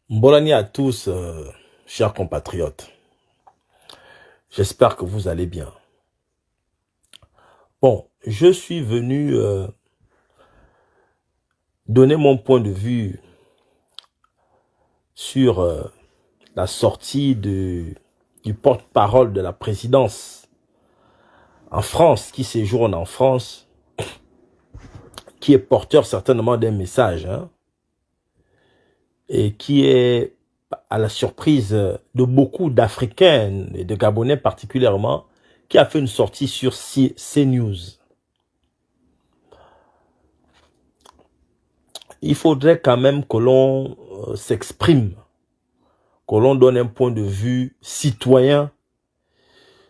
Bonne année à tous, chers compatriotes. J'espère que vous allez bien. Bon, je suis venu donner mon point de vue sur la sortie du porte-parole de la présidence en France, qui séjourne en France, qui est porteur certainement d'un message, et qui est à la surprise de beaucoup d'Africains et de Gabonais particulièrement, qui a fait une sortie sur CNews. Il faudrait quand même que l'on s'exprime, que l'on donne un point de vue citoyen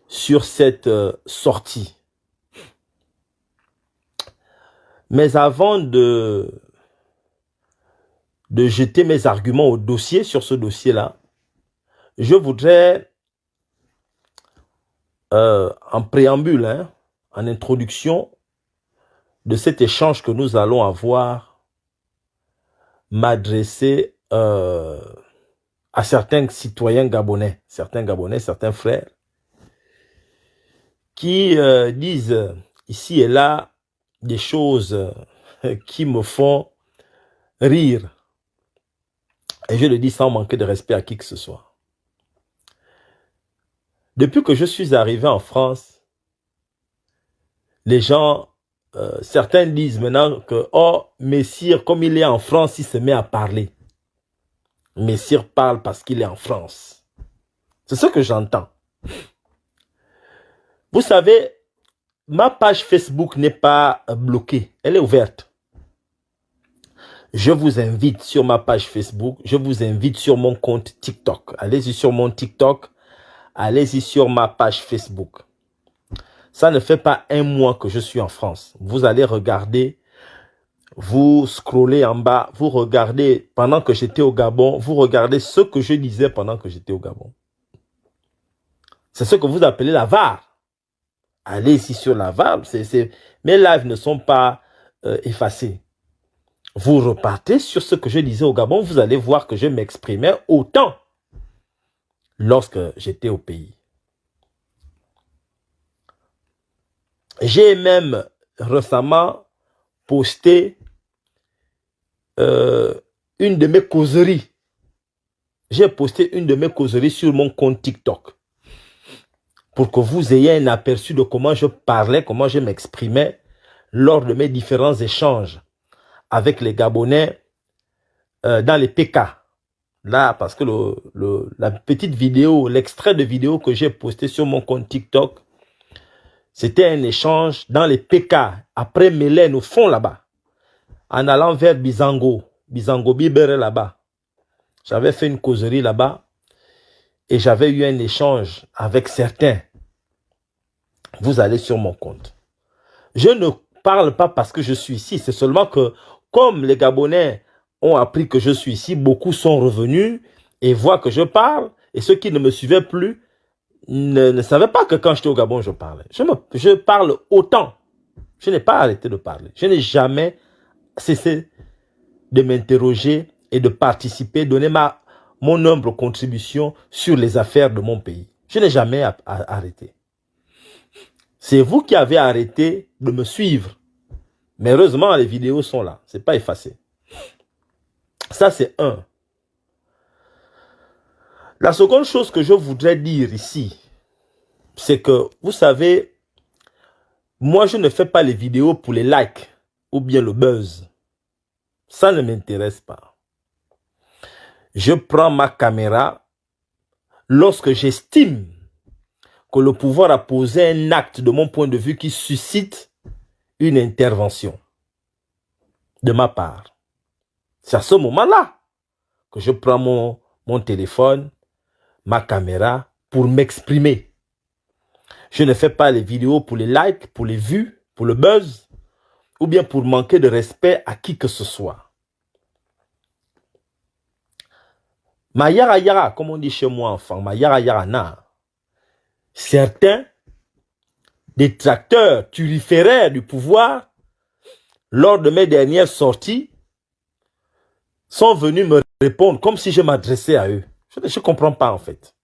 sur cette sortie. Mais avant de jeter mes arguments au dossier, sur ce dossier-là, je voudrais, en préambule, en introduction de cet échange que nous allons avoir, m'adresser à certains citoyens gabonais, certains frères, qui disent ici et là des choses qui me font rire. Et je le dis sans manquer de respect à qui que ce soit. Depuis que je suis arrivé en France, les gens, certains disent maintenant que, oh, Messire, comme il est en France, il se met à parler. Messire parle parce qu'il est en France. C'est ce que j'entends. Vous savez, ma page Facebook n'est pas bloquée, elle est ouverte. Je vous invite sur ma page Facebook, je vous invite sur mon compte TikTok. Allez-y sur mon TikTok, allez-y sur ma page Facebook. Ça ne fait pas un mois que je suis en France. Vous allez regarder, vous scrollez en bas, vous regardez pendant que j'étais au Gabon, vous regardez ce que je disais pendant que j'étais au Gabon. C'est ce que vous appelez la VAR. Allez ici sur la VAR, mes lives ne sont pas effacés. Vous repartez sur ce que je disais au Gabon, vous allez voir que je m'exprimais autant lorsque j'étais au pays. J'ai même récemment posté une de mes causeries. J'ai posté une de mes causeries sur mon compte TikTok pour que vous ayez un aperçu de comment je parlais, comment je m'exprimais lors de mes différents échanges avec les Gabonais dans les PK. Là, parce que la petite vidéo, l'extrait de vidéo que j'ai posté sur mon compte TikTok, c'était un échange dans les PK, après Mélène, au fond là-bas, en allant vers Bizango Bibere là-bas. J'avais fait une causerie là-bas et j'avais eu un échange avec certains. Vous allez sur mon compte. Je ne parle pas parce que je suis ici, c'est seulement que comme les Gabonais ont appris que je suis ici, beaucoup sont revenus et voient que je parle, et ceux qui ne me suivaient plus ne savaient pas que quand j'étais au Gabon, je parlais. Je parle autant. Je n'ai pas arrêté de parler. Je n'ai jamais cessé de m'interroger et de participer, donner mon humble contribution sur les affaires de mon pays. Je n'ai jamais arrêté. C'est vous qui avez arrêté de me suivre. Mais heureusement, les vidéos sont là. Ce n'est pas effacé. Ça, c'est un. La seconde chose que je voudrais dire ici, c'est que, vous savez, moi, je ne fais pas les vidéos pour les likes ou bien le buzz. Ça ne m'intéresse pas. Je prends ma caméra lorsque j'estime que le pouvoir a posé un acte de mon point de vue qui suscite une intervention de ma part. C'est à ce moment-là que je prends mon téléphone, ma caméra pour m'exprimer. Je ne fais pas les vidéos pour les likes, pour les vues, pour le buzz, ou bien pour manquer de respect à qui que ce soit. Ma yara yara, comme on dit chez moi enfant, ma yara yara na. Certains détracteurs turiféraires du pouvoir, lors de mes dernières sorties, sont venus me répondre comme si je m'adressais à eux. Je ne comprends pas en fait.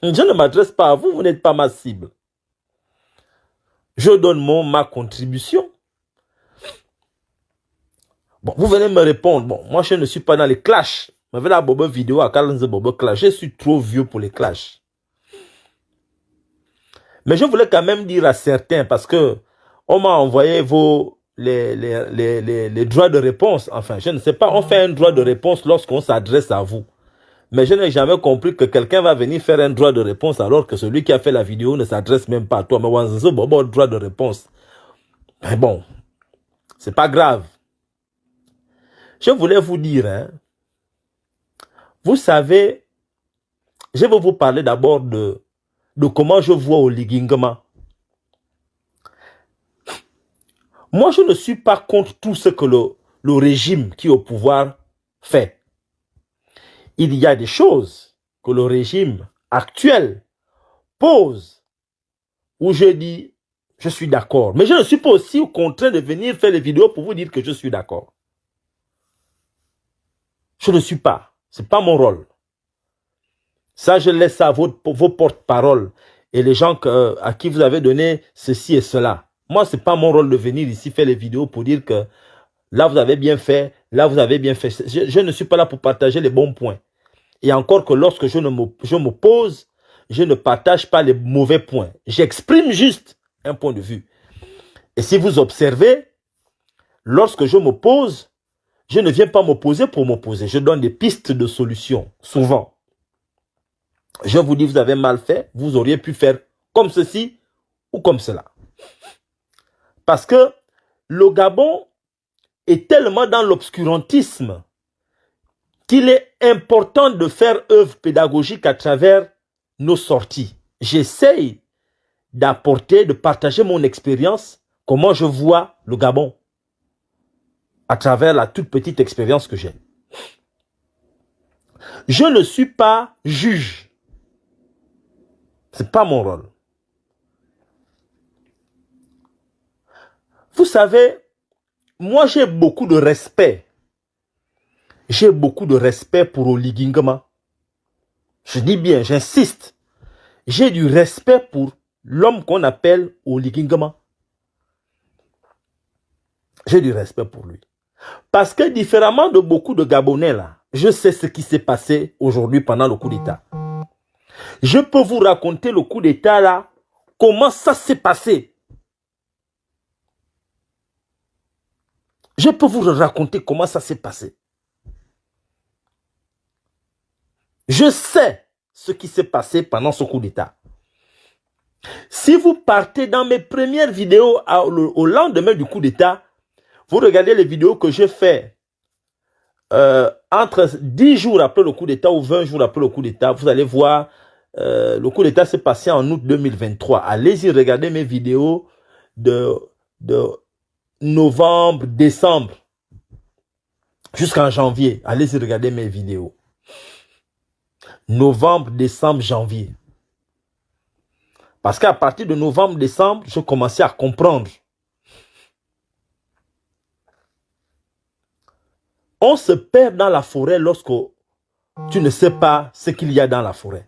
Je ne m'adresse pas à vous, vous n'êtes pas ma cible. Je donne ma contribution. Bon, vous venez me répondre. Bon, moi je ne suis pas dans les clashs. Je vais la bobo vidéo à Kalanze Bobo clash. Je suis trop vieux pour les clashs. Mais je voulais quand même dire à certains, parce que on m'a envoyé les droits de réponse. Enfin, je ne sais pas, on fait un droit de réponse lorsqu'on s'adresse à vous. Mais je n'ai jamais compris que quelqu'un va venir faire un droit de réponse alors que celui qui a fait la vidéo ne s'adresse même pas à toi. Mais Wanzo Bobo, droit de réponse. Mais bon, c'est pas grave. Je voulais vous dire, hein, vous savez, je vais vous parler d'abord de comment je vois Oligingama. Moi, je ne suis pas contre tout ce que le régime qui est au pouvoir fait. Il y a des choses que le régime actuel pose où je dis, je suis d'accord. Mais je ne suis pas aussi contraint de venir faire les vidéos pour vous dire que je suis d'accord. Je ne suis pas. Ce n'est pas mon rôle. Ça, je laisse à vos porte-paroles et les gens à qui vous avez donné ceci et cela. Moi, ce n'est pas mon rôle de venir ici faire les vidéos pour dire que là, vous avez bien fait, là, vous avez bien fait. Je ne suis pas là pour partager les bons points. Et encore que lorsque je m'oppose, je ne partage pas les mauvais points. J'exprime juste un point de vue. Et si vous observez, lorsque je m'oppose, je ne viens pas m'opposer pour m'opposer. Je donne des pistes de solutions, souvent. Je vous dis, vous avez mal fait, vous auriez pu faire comme ceci ou comme cela. Parce que le Gabon est tellement dans l'obscurantisme qu'il est important de faire œuvre pédagogique à travers nos sorties. J'essaye d'apporter, de partager mon expérience, comment je vois le Gabon, à travers la toute petite expérience que j'ai. Je ne suis pas juge. Ce n'est pas mon rôle. Vous savez, moi j'ai beaucoup de respect. J'ai beaucoup de respect pour Oligingama. Je dis bien, j'insiste. J'ai du respect pour l'homme qu'on appelle Oligingama. J'ai du respect pour lui. Parce que différemment de beaucoup de Gabonais là, je sais ce qui s'est passé aujourd'hui pendant le coup d'État. Je peux vous raconter le coup d'État là, comment ça s'est passé. Je peux vous raconter comment ça s'est passé. Je sais ce qui s'est passé pendant ce coup d'État. Si vous partez dans mes premières vidéos au lendemain du coup d'État, vous regardez les vidéos que j'ai fait entre 10 jours après le coup d'État ou 20 jours après le coup d'État, vous allez voir, le coup d'État s'est passé en août 2023. Allez-y, regardez mes vidéos de novembre, décembre, jusqu'en janvier. Allez-y, regardez mes vidéos. Novembre, décembre, janvier. Parce qu'à partir de novembre, décembre, je commençais à comprendre. On se perd dans la forêt lorsque tu ne sais pas ce qu'il y a dans la forêt.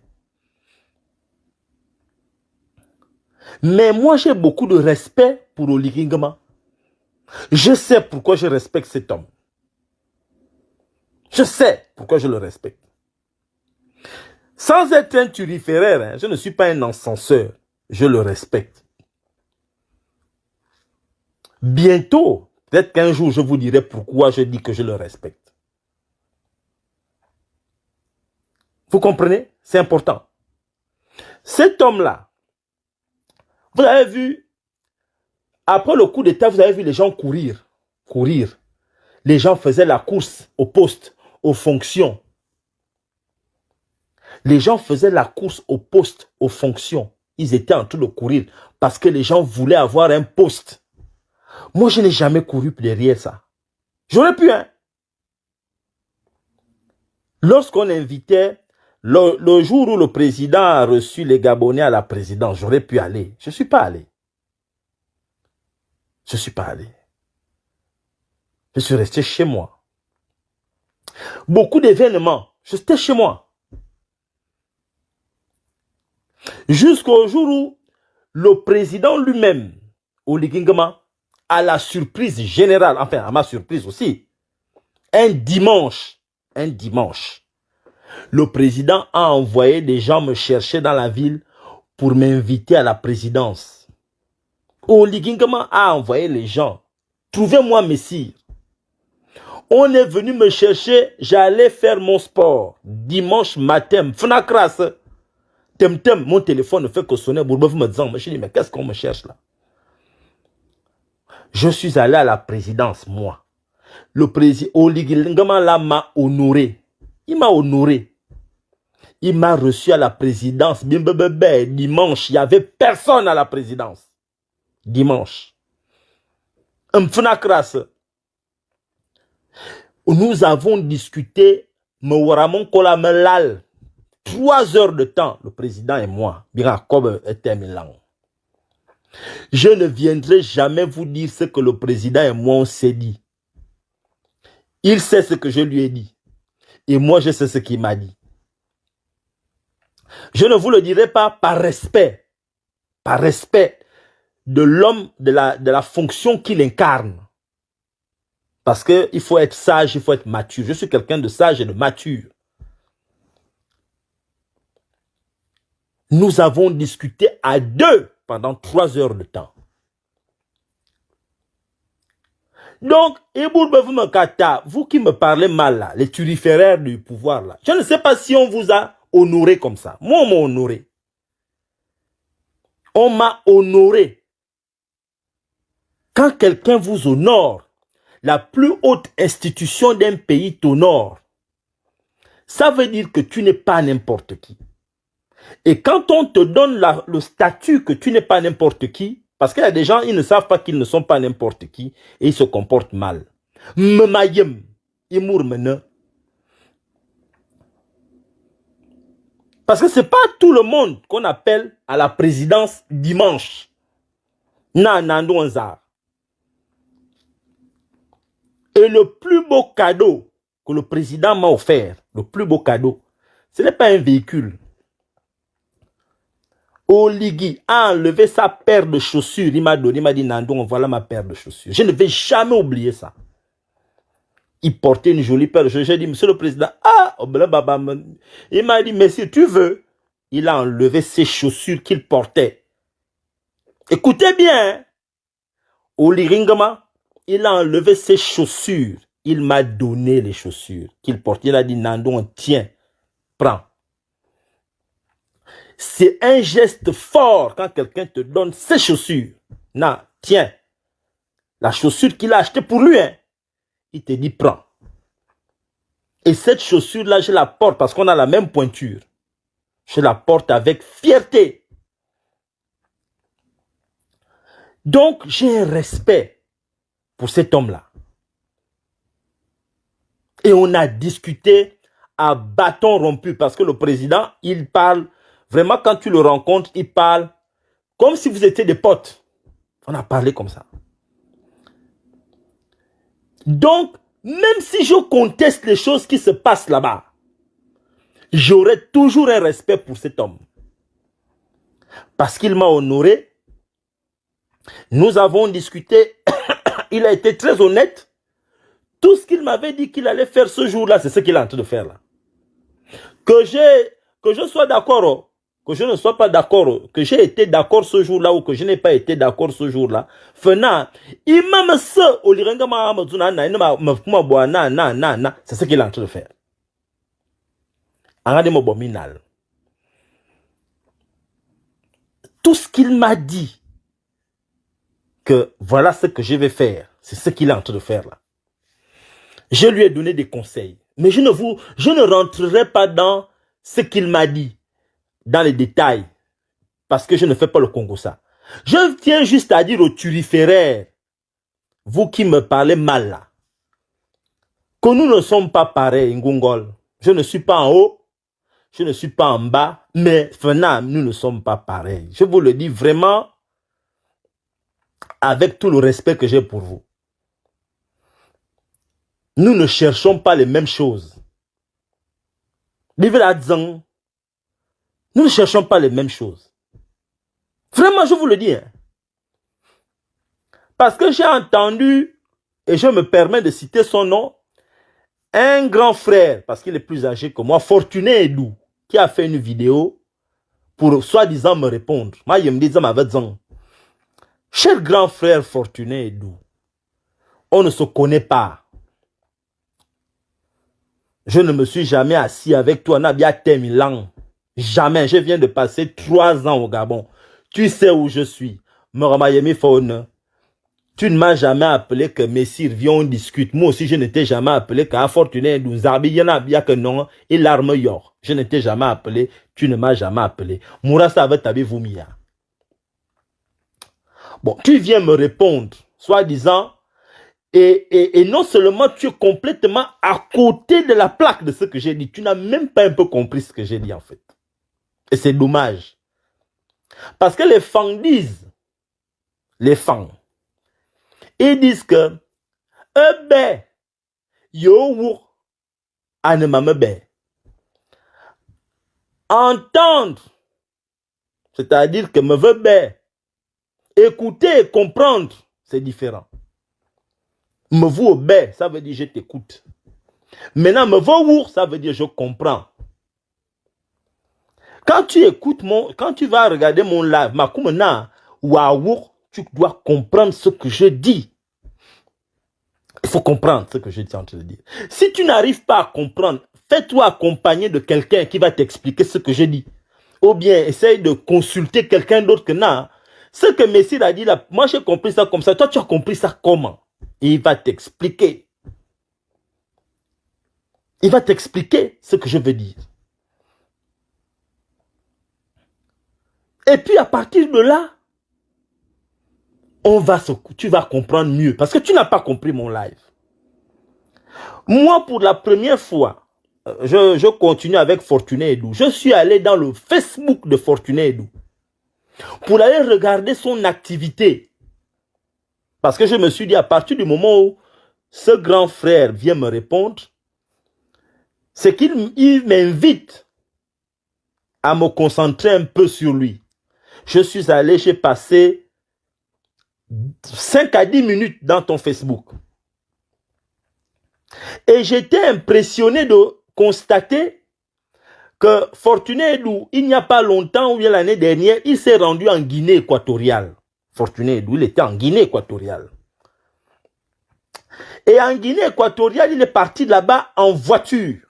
Mais moi, j'ai beaucoup de respect pour Oligingama. Je sais pourquoi je respecte cet homme. Je sais pourquoi je le respecte. Sans être un turiféraire, hein, je ne suis pas un encenseur. Je le respecte. Bientôt, peut-être qu'un jour, je vous dirai pourquoi je dis que je le respecte. Vous comprenez? C'est important. Cet homme-là, vous avez vu, après le coup d'État, vous avez vu les gens courir. Courir. Les gens faisaient la course au poste, aux fonctions. Les gens faisaient la course au poste, aux fonctions. Ils étaient en train de courir parce que les gens voulaient avoir un poste. Moi, je n'ai jamais couru derrière ça. J'aurais pu, hein. Lorsqu'on invitait, le jour où le président a reçu les Gabonais à la présidence, j'aurais pu aller. Je ne suis pas allé. Je ne suis pas allé. Je suis resté chez moi. Beaucoup d'événements. J'étais chez moi. Jusqu'au jour où le président lui-même, Oligui Nguema, à la surprise générale, enfin à ma surprise aussi, un dimanche, le président a envoyé des gens me chercher dans la ville pour m'inviter à la présidence. Oligui Nguema a envoyé les gens. Trouvez-moi messire. On est venu me chercher, j'allais faire mon sport. Dimanche matin, Fnakras, Temtem, mon téléphone ne fait que sonner. Bourbeuf me disant, je dis, mais qu'est-ce qu'on me cherche là? Je suis allé à la présidence, moi. Le président Oligui Nguema là m'a honoré. Il m'a honoré. Il m'a reçu à la présidence. Dimanche, il n'y avait personne à la présidence. Dimanche. Mfnakras. Nous avons discuté, 3 heures de temps, le président et moi. Je ne viendrai jamais vous dire ce que le président et moi on s'est dit. Il sait ce que je lui ai dit. Et moi, je sais ce qu'il m'a dit. Je ne vous le dirai pas par respect de l'homme, de la fonction qu'il incarne. Parce qu'il faut être sage, il faut être mature. Je suis quelqu'un de sage et de mature. Nous avons discuté à deux pendant 3 heures de temps. Donc, vous qui me parlez mal là, les turiféraires du pouvoir là, je ne sais pas si on vous a honoré comme ça. Moi, on m'a honoré. On m'a honoré. Quand quelqu'un vous honore, la plus haute institution d'un pays t'honore, ça veut dire que tu n'es pas n'importe qui. Et quand on te donne le statut que tu n'es pas n'importe qui, parce qu'il y a des gens, ils ne savent pas qu'ils ne sont pas n'importe qui, et ils se comportent mal. Parce que ce n'est pas tout le monde qu'on appelle à la présidence dimanche. Et le plus beau cadeau que le président m'a offert, le plus beau cadeau, ce n'est pas un véhicule. Oligui a enlevé sa paire de chaussures. Il m'a donné, il m'a dit, Nandon, voilà ma paire de chaussures. Je ne vais jamais oublier ça. Il portait une jolie paire de chaussures. J'ai dit, monsieur le président, il m'a dit, mais si tu veux, il a enlevé ses chaussures qu'il portait. Écoutez bien, Oligui Nguema, il a enlevé ses chaussures. Il m'a donné les chaussures qu'il portait. Il a dit, Nandon, tiens, prends. C'est un geste fort quand quelqu'un te donne ses chaussures. Non, tiens, la chaussure qu'il a achetée pour lui, hein, il te dit, prends. Et cette chaussure-là, je la porte parce qu'on a la même pointure. Je la porte avec fierté. Donc, j'ai un respect pour cet homme-là. Et on a discuté à bâton rompu parce que le président, il parle, vraiment quand tu le rencontres, il parle comme si vous étiez des potes. On a parlé comme ça. Donc, même si je conteste les choses qui se passent là-bas, j'aurai toujours un respect pour cet homme. Parce qu'il m'a honoré. Nous avons discuté. Il a été très honnête. Tout ce qu'il m'avait dit qu'il allait faire ce jour-là, c'est ce qu'il est en train de faire là. Que je sois d'accord, que je ne sois pas d'accord, que j'ai été d'accord ce jour-là ou que je n'ai pas été d'accord ce jour-là. C'est ce qu'il est en train de faire. Tout ce qu'il m'a dit, que voilà ce que je vais faire, c'est ce qu'il est en train de faire là. Je lui ai donné des conseils. Mais je ne rentrerai pas dans ce qu'il m'a dit, dans les détails, parce que je ne fais pas le Congo ça. Je tiens juste à dire aux turiféraires, vous qui me parlez mal là, que nous ne sommes pas pareils, Ngongol. Je ne suis pas en haut, je ne suis pas en bas, mais FNAM, nous ne sommes pas pareils. Je vous le dis vraiment, avec tout le respect que j'ai pour vous. Nous ne cherchons pas les mêmes choses. Nous ne cherchons pas les mêmes choses. Vraiment, je vous le dis. Hein. Parce que j'ai entendu, et je me permets de citer son nom, un grand frère, parce qu'il est plus âgé que moi, Fortuné Edou, qui a fait une vidéo pour soi-disant me répondre. Moi, il me dit, cher grand frère Fortuné Edou, on ne se connaît pas. Je ne me suis jamais assis avec toi, Nabia Temilang. Jamais. Je viens de passer 3 ans au Gabon. Tu sais où je suis. Moramayemi Faune. Tu ne m'as jamais appelé que Messire, viens on discute. Moi aussi, je n'étais jamais appelé qu'à Fortuné Edou. Zarbi, yana bien que non. Et l'arme yor. Je n'étais jamais appelé. Tu ne m'as jamais appelé. Mourassa avait tabi Voumia. Bon, tu viens me répondre, soi-disant, et non seulement tu es complètement à côté de la plaque de ce que j'ai dit, tu n'as même pas un peu compris ce que j'ai dit en fait. Et c'est dommage. Parce que les fans disent, ils disent que, entendre, c'est-à-dire que me veut écouter et comprendre, c'est différent. Me vous obé, ça veut dire je t'écoute. Maintenant, me voir, ça veut dire je comprends. Quand tu écoutes quand tu vas regarder mon live, tu dois comprendre ce que je dis. Il faut comprendre ce que je suis en train de dire. Si tu n'arrives pas à comprendre, fais-toi accompagner de quelqu'un qui va t'expliquer ce que je dis. Ou bien, essaye de consulter quelqu'un d'autre que non. Ce que Messire a dit là, moi j'ai compris ça comme ça. Toi, tu as compris ça comment? Et il va t'expliquer. Il va t'expliquer ce que je veux dire. Et puis à partir de là, tu vas comprendre mieux. Parce que tu n'as pas compris mon live. Moi, pour la première fois, je continue avec Fortuné Edou. Je suis allé dans le Facebook de Fortuné Edou pour aller regarder son activité. Parce que je me suis dit, à partir du moment où ce grand frère vient me répondre, c'est qu'il m'invite à me concentrer un peu sur lui. Je suis allé, j'ai passé 5 à 10 minutes dans ton Facebook. Et j'étais impressionné de constater que Fortuné Edou, il n'y a pas longtemps, ou bien l'année dernière, il s'est rendu en Guinée équatoriale. Fortuné Edou, il était en Guinée équatoriale. Et en Guinée équatoriale, il est parti là-bas en voiture.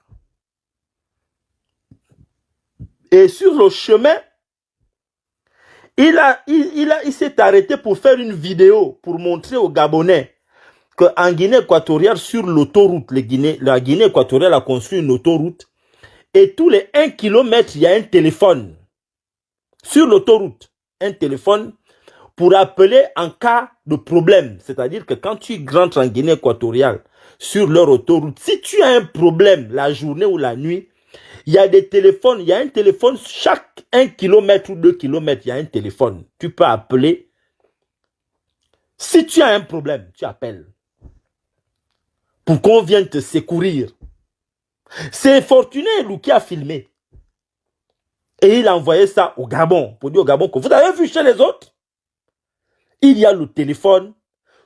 Et sur le chemin, il s'est arrêté pour faire une vidéo pour montrer aux Gabonais qu'en Guinée équatoriale, sur l'autoroute, la Guinée équatoriale a construit une autoroute et tous les 1 kilomètre, il y a un téléphone. Sur l'autoroute, un téléphone pour appeler en cas de problème. C'est-à-dire que quand tu rentres en Guinée équatoriale sur leur autoroute, si tu as un problème la journée ou la nuit, il y a des téléphones, il y a un téléphone chaque 1 kilomètre ou 2 kilomètres, il y a un téléphone. Tu peux appeler. Si tu as un problème, tu appelles. Pour qu'on vienne te secourir. C'est Fortuné Edou qui a filmé. Et il a envoyé ça au Gabon. Pour dire au Gabon que vous avez vu chez les autres. Il y a le téléphone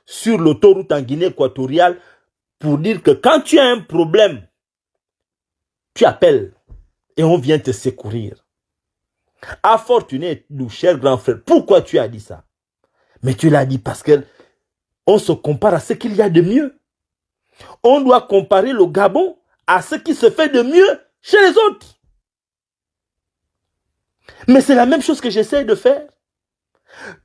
sur l'autoroute en Guinée équatoriale pour dire que quand tu as un problème, tu appelles et on vient te secourir. À Fortuné Edou, cher grand frère, pourquoi tu as dit ça? Mais tu l'as dit parce que on se compare à ce qu'il y a de mieux. On doit comparer le Gabon à ce qui se fait de mieux chez les autres. Mais c'est la même chose que j'essaie de faire.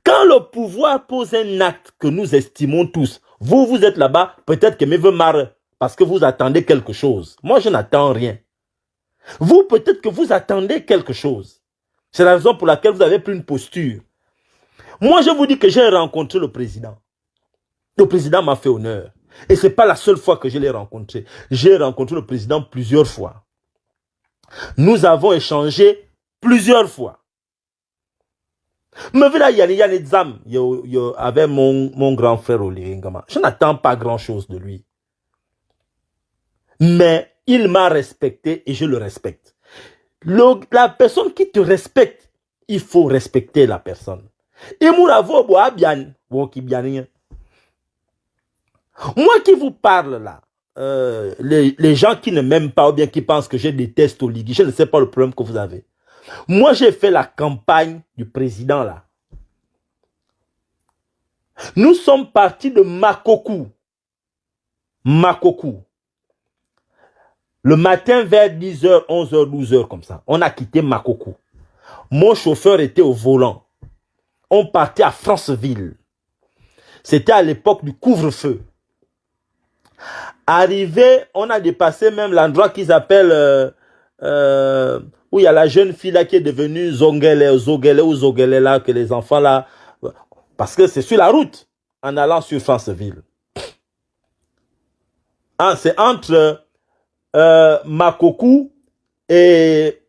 Quand le pouvoir pose un acte que nous estimons tous, vous êtes là-bas, peut-être que me veut marre parce que vous attendez quelque chose. Moi, je n'attends rien. Vous, peut-être que vous attendez quelque chose. C'est la raison pour laquelle vous avez pris une posture. Moi, je vous dis que j'ai rencontré le président. Le président m'a fait honneur. Et ce n'est pas la seule fois que je l'ai rencontré. J'ai rencontré le président plusieurs fois. Nous avons échangé plusieurs fois. Mais voilà, il y a des âmes avec mon grand frère Olivier Ngama. Je n'attends pas grand-chose de lui. Mais il m'a respecté et je le respecte. La personne qui te respecte, il faut respecter la personne. Et moi qui vous parle là, les gens qui ne m'aiment pas ou bien qui pensent que je déteste Oligui, je ne sais pas le problème que vous avez. Moi, j'ai fait la campagne du président là. Nous sommes partis de Makokou. Makokou. Le matin vers 10h, 11h, 12h comme ça. On a quitté Makokou. Mon chauffeur était au volant. On partait à Franceville. C'était à l'époque du couvre-feu. Arrivé, on a dépassé même l'endroit qu'ils appellent où il y a la jeune fille là qui est devenue Zogele là, que les enfants là, parce que c'est sur la route en allant sur Franceville. Ah, c'est entre Makokou et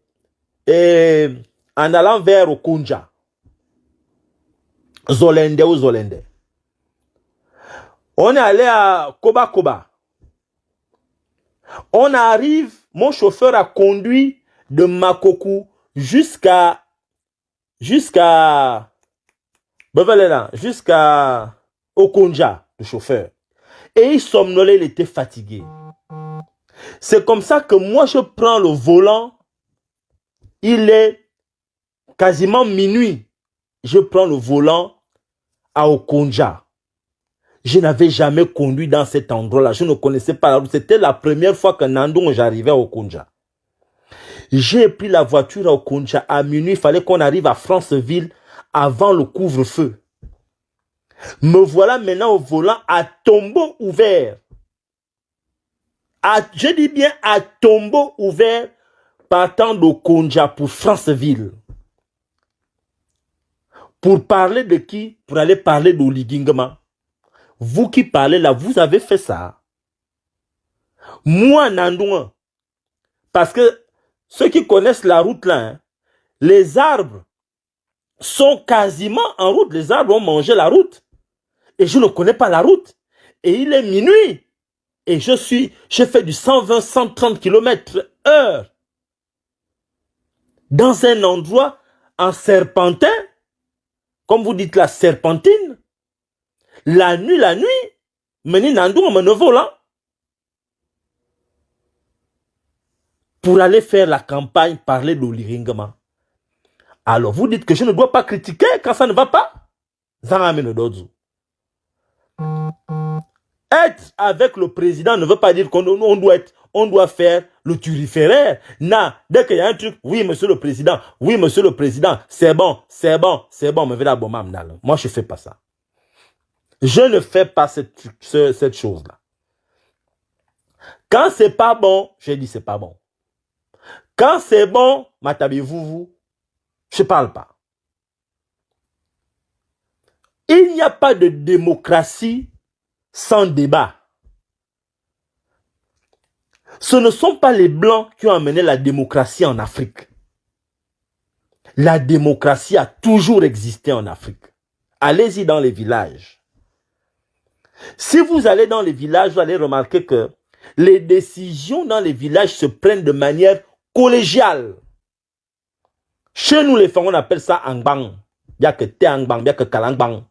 en allant vers Okunja. Zolende ou Zolende. On est allé à Koba Koba. On arrive, mon chauffeur a conduit de Makokou jusqu'à Okunja, le chauffeur. Et il somnolait, il était fatigué. C'est comme ça que moi je prends le volant. Il est quasiment minuit. Je prends le volant à Okunja. Je n'avais jamais conduit dans cet endroit-là. Je ne connaissais pas la route. C'était la première fois que Nandon, j'arrivais à Okunja. J'ai pris la voiture à Okunja à minuit. Il fallait qu'on arrive à Franceville avant le couvre-feu. Me voilà maintenant au volant à tombeau ouvert. Je dis bien à tombeau ouvert, partant d'Okunja pour Franceville. Pour parler de qui? Pour aller parler d'Oligui Nguema. Vous qui parlez là, vous avez fait ça. Moi, Nandouan, parce que ceux qui connaissent la route là, hein, les arbres sont quasiment en route. Les arbres ont mangé la route. Et je ne connais pas la route. Et il est minuit. Et je fais du 120, 130 km/h. Dans un endroit en serpentin, comme vous dites la serpentine. La nuit, meni Nandouan me volant. Pour aller faire la campagne, parler d'Oligui Nguema. Alors, vous dites que je ne dois pas critiquer quand ça ne va pas. Être avec le président ne veut pas dire qu'on doit faire le turiféraire. Non, dès qu'il y a un truc, oui, monsieur le président, c'est bon. Moi, je ne fais pas ça. Je ne fais pas cette chose-là. Quand c'est pas bon, je dis c'est pas bon. Quand c'est bon, matabi-vous, je ne parle pas. Il n'y a pas de démocratie sans débat. Ce ne sont pas les Blancs qui ont amené la démocratie en Afrique. La démocratie a toujours existé en Afrique. Allez-y dans les villages. Si vous allez dans les villages, vous allez remarquer que les décisions dans les villages se prennent de manière collégiale. Chez nous, les femmes, on appelle ça Angbang. Il n'y a que Téangbang, il n'y a que Kalangbang.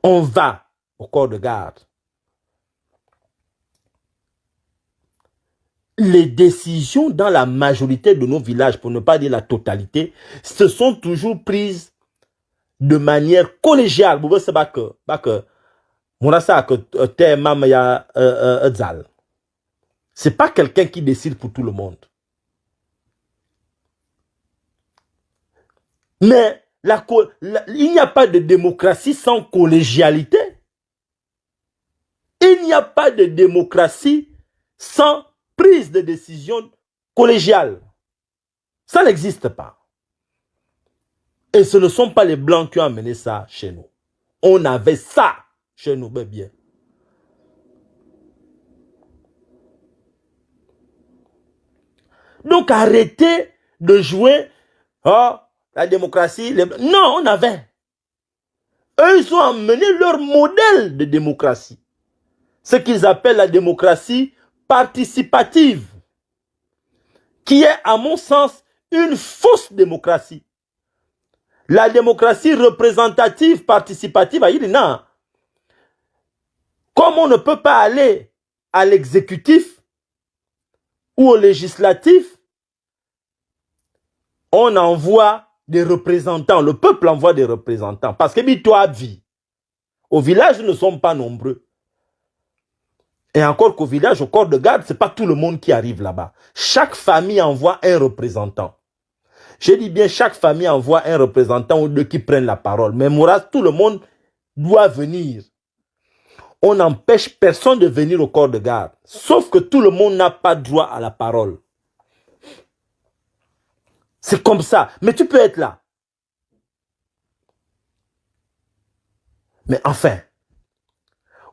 On va au corps de garde. Les décisions dans la majorité de nos villages, pour ne pas dire la totalité, se sont toujours prises de manière collégiale. Vous savez que c'est pas quelqu'un qui décide pour tout le monde. Mais il n'y a pas de démocratie sans collégialité. Il n'y a pas de démocratie sans prise de décision collégiale. Ça n'existe pas. Et ce ne sont pas les Blancs qui ont amené ça chez nous. On avait ça chez nous, bien. Donc arrêtez de jouer la démocratie. Non, on avait. Eux, ils ont amené leur modèle de démocratie. Ce qu'ils appellent la démocratie participative. qui est, à mon sens, une fausse démocratie. La démocratie représentative, participative, non. Comme on ne peut pas aller à l'exécutif ou au législatif, on envoie des représentants. Le peuple envoie des représentants. Parce que toi, vie. Au village, nous ne sommes pas nombreux. Et encore qu'au village, au corps de garde, ce n'est pas tout le monde qui arrive là-bas. Chaque famille envoie un représentant. Je dis bien, chaque famille envoie un représentant ou deux qui prennent la parole. Mais Mouras, tout le monde doit venir. On n'empêche personne de venir au corps de garde. Sauf que tout le monde n'a pas droit à la parole. C'est comme ça. Mais tu peux être là. Mais enfin,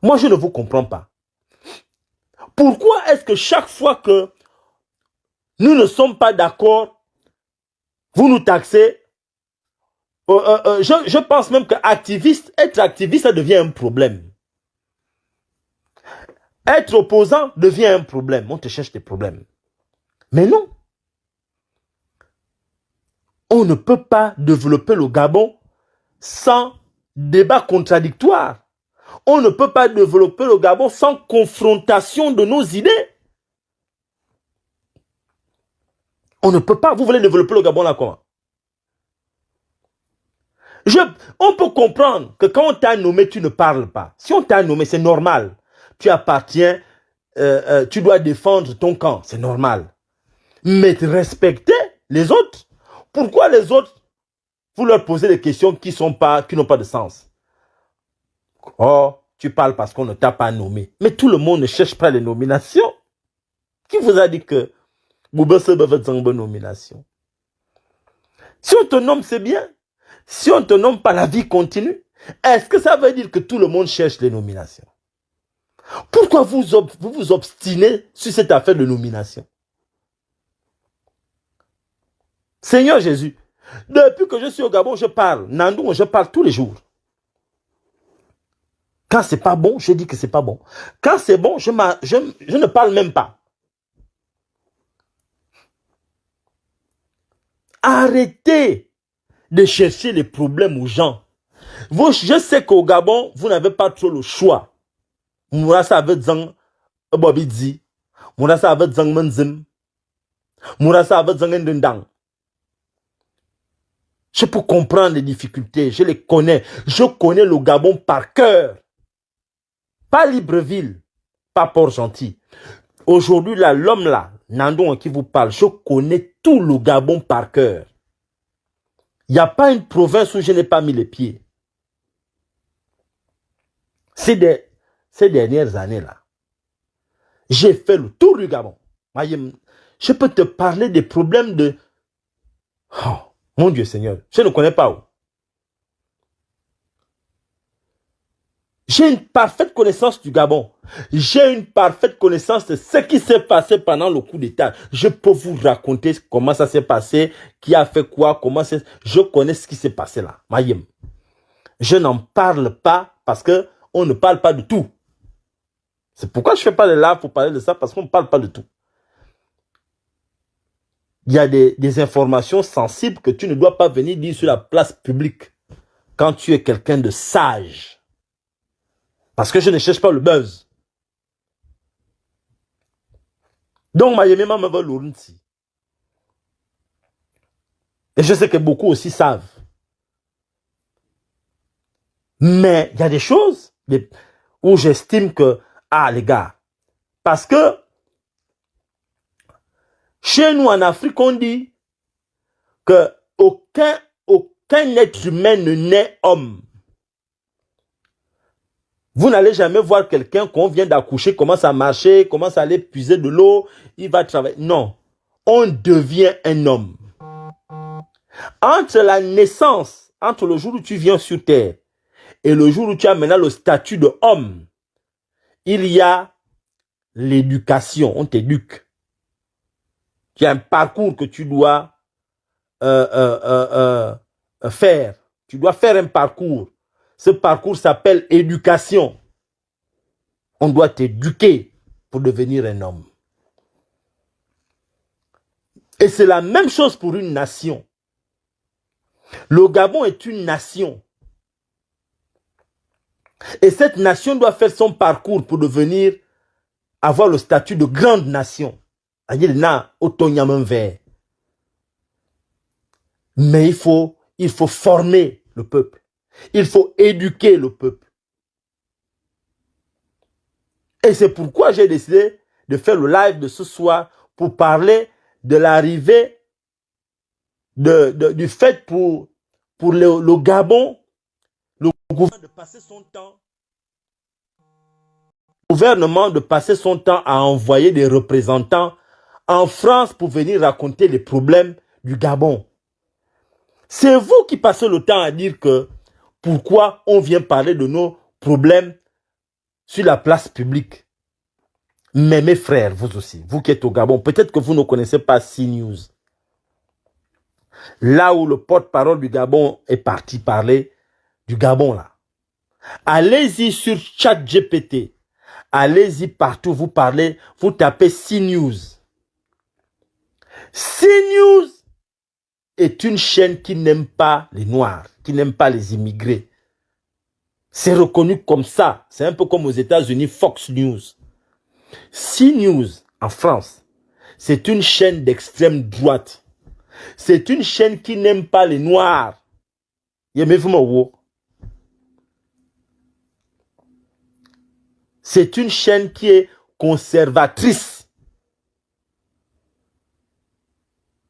moi je ne vous comprends pas. Pourquoi est-ce que chaque fois que nous ne sommes pas d'accord, vous nous taxez? Je pense même que être activiste, ça devient un problème. Être opposant devient un problème. On te cherche des problèmes. Mais non. On ne peut pas développer le Gabon sans débat contradictoire. On ne peut pas développer le Gabon sans confrontation de nos idées. On ne peut pas. Vous voulez développer le Gabon là comment? On peut comprendre que quand on t'a nommé, tu ne parles pas. Si on t'a nommé, c'est normal. Tu appartiens, tu dois défendre ton camp, c'est normal. Mais respecter les autres. Pourquoi les autres, vous leur posez des questions qui n'ont pas de sens? Oh, tu parles parce qu'on ne t'a pas nommé. Mais tout le monde ne cherche pas les nominations. Qui vous a dit que Boubé Sebe veut une bonne nomination? Si on te nomme, c'est bien. Si on ne te nomme pas, la vie continue. Est-ce que ça veut dire que tout le monde cherche les nominations? Pourquoi vous vous obstinez sur cette affaire de nomination? Seigneur Jésus, depuis que je suis au Gabon, je parle. Nandou, je parle tous les jours. Quand c'est pas bon, je dis que c'est pas bon. Quand c'est bon, je ne parle même pas. Arrêtez de chercher les problèmes aux gens. Je sais qu'au Gabon, vous n'avez pas trop le choix. Mourassa avait zang Bobidzi. Mourassa avait zang Menzim. Mourassa avait zang Ndendang. Je peux comprendre les difficultés, je les connais. Je connais le Gabon par cœur. Pas Libreville, pas Port-Gentil. Aujourd'hui, là, l'homme là, Nandon qui vous parle, je connais tout le Gabon par cœur. Il n'y a pas une province où je n'ai pas mis les pieds. Ces dernières années-là, j'ai fait le tour du Gabon. Je peux te parler des problèmes de... Oh, mon Dieu Seigneur, je ne connais pas où. J'ai une parfaite connaissance du Gabon. J'ai une parfaite connaissance de ce qui s'est passé pendant le coup d'État. Je peux vous raconter comment ça s'est passé, qui a fait quoi, comment c'est... Je connais ce qui s'est passé là. Mayem. Je n'en parle pas parce que on ne parle pas de tout. C'est pourquoi je ne fais pas de live pour parler de ça, parce qu'on ne parle pas de tout. Il y a des informations sensibles que tu ne dois pas venir dire sur la place publique quand tu es quelqu'un de sage. Parce que je ne cherche pas le buzz. Donc, Mayemi me veut l'ourunti. Et je sais que beaucoup aussi savent. Mais il y a des choses où j'estime que, ah les gars, parce que chez nous en Afrique, on dit que aucun être humain ne naît homme. Vous n'allez jamais voir quelqu'un qu'on vient d'accoucher, commence à marcher, commence à aller puiser de l'eau, il va travailler. Non, on devient un homme. Entre la naissance, entre le jour où tu viens sur terre et le jour où tu as maintenant le statut de homme, il y a l'éducation, on t'éduque. Il y a un parcours que tu dois faire. Tu dois faire un parcours. Ce parcours s'appelle éducation. On doit t'éduquer pour devenir un homme. Et c'est la même chose pour une nation. Le Gabon est une nation. Et cette nation doit faire son parcours pour devenir, avoir le statut de grande nation. Mais il faut former le peuple. Il faut éduquer le peuple. Et c'est pourquoi j'ai décidé de faire le live de ce soir pour parler de l'arrivée du fait pour le Gabon, le gouvernement de passer son temps à envoyer des représentants en France pour venir raconter les problèmes du Gabon. C'est vous qui passez le temps à dire que pourquoi on vient parler de nos problèmes sur la place publique. Mais mes frères, vous aussi, vous qui êtes au Gabon, peut-être que vous ne connaissez pas CNews. Là où le porte-parole du Gabon est parti parler du Gabon là. Allez-y sur ChatGPT. Allez-y partout, vous parlez, vous tapez CNews. CNews est une chaîne qui n'aime pas les Noirs, qui n'aime pas les immigrés. C'est reconnu comme ça. C'est un peu comme aux États-Unis, Fox News. CNews, en France, c'est une chaîne d'extrême droite. C'est une chaîne qui n'aime pas les Noirs. C'est une chaîne qui est conservatrice.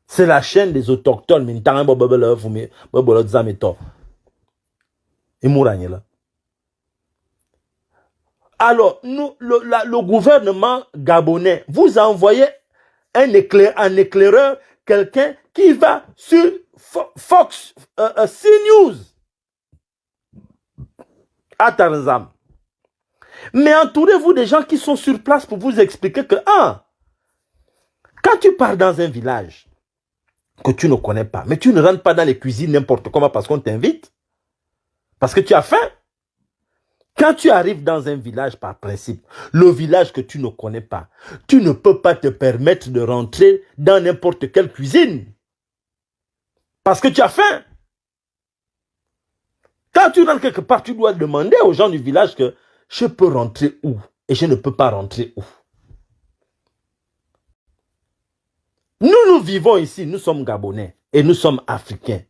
C'est la chaîne des autochtones. Alors, le gouvernement gabonais vous a envoyé un éclaireur, quelqu'un qui va sur Fox, CNews, à Tarzan. Mais entourez-vous des gens qui sont sur place pour vous expliquer que, quand tu pars dans un village que tu ne connais pas, mais tu ne rentres pas dans les cuisines n'importe comment parce qu'on t'invite, parce que tu as faim. Quand tu arrives dans un village par principe, le village que tu ne connais pas, tu ne peux pas te permettre de rentrer dans n'importe quelle cuisine. Parce que tu as faim. Quand tu rentres quelque part, tu dois demander aux gens du village que je peux rentrer où et je ne peux pas rentrer où. Nous vivons ici, nous sommes Gabonais et nous sommes Africains.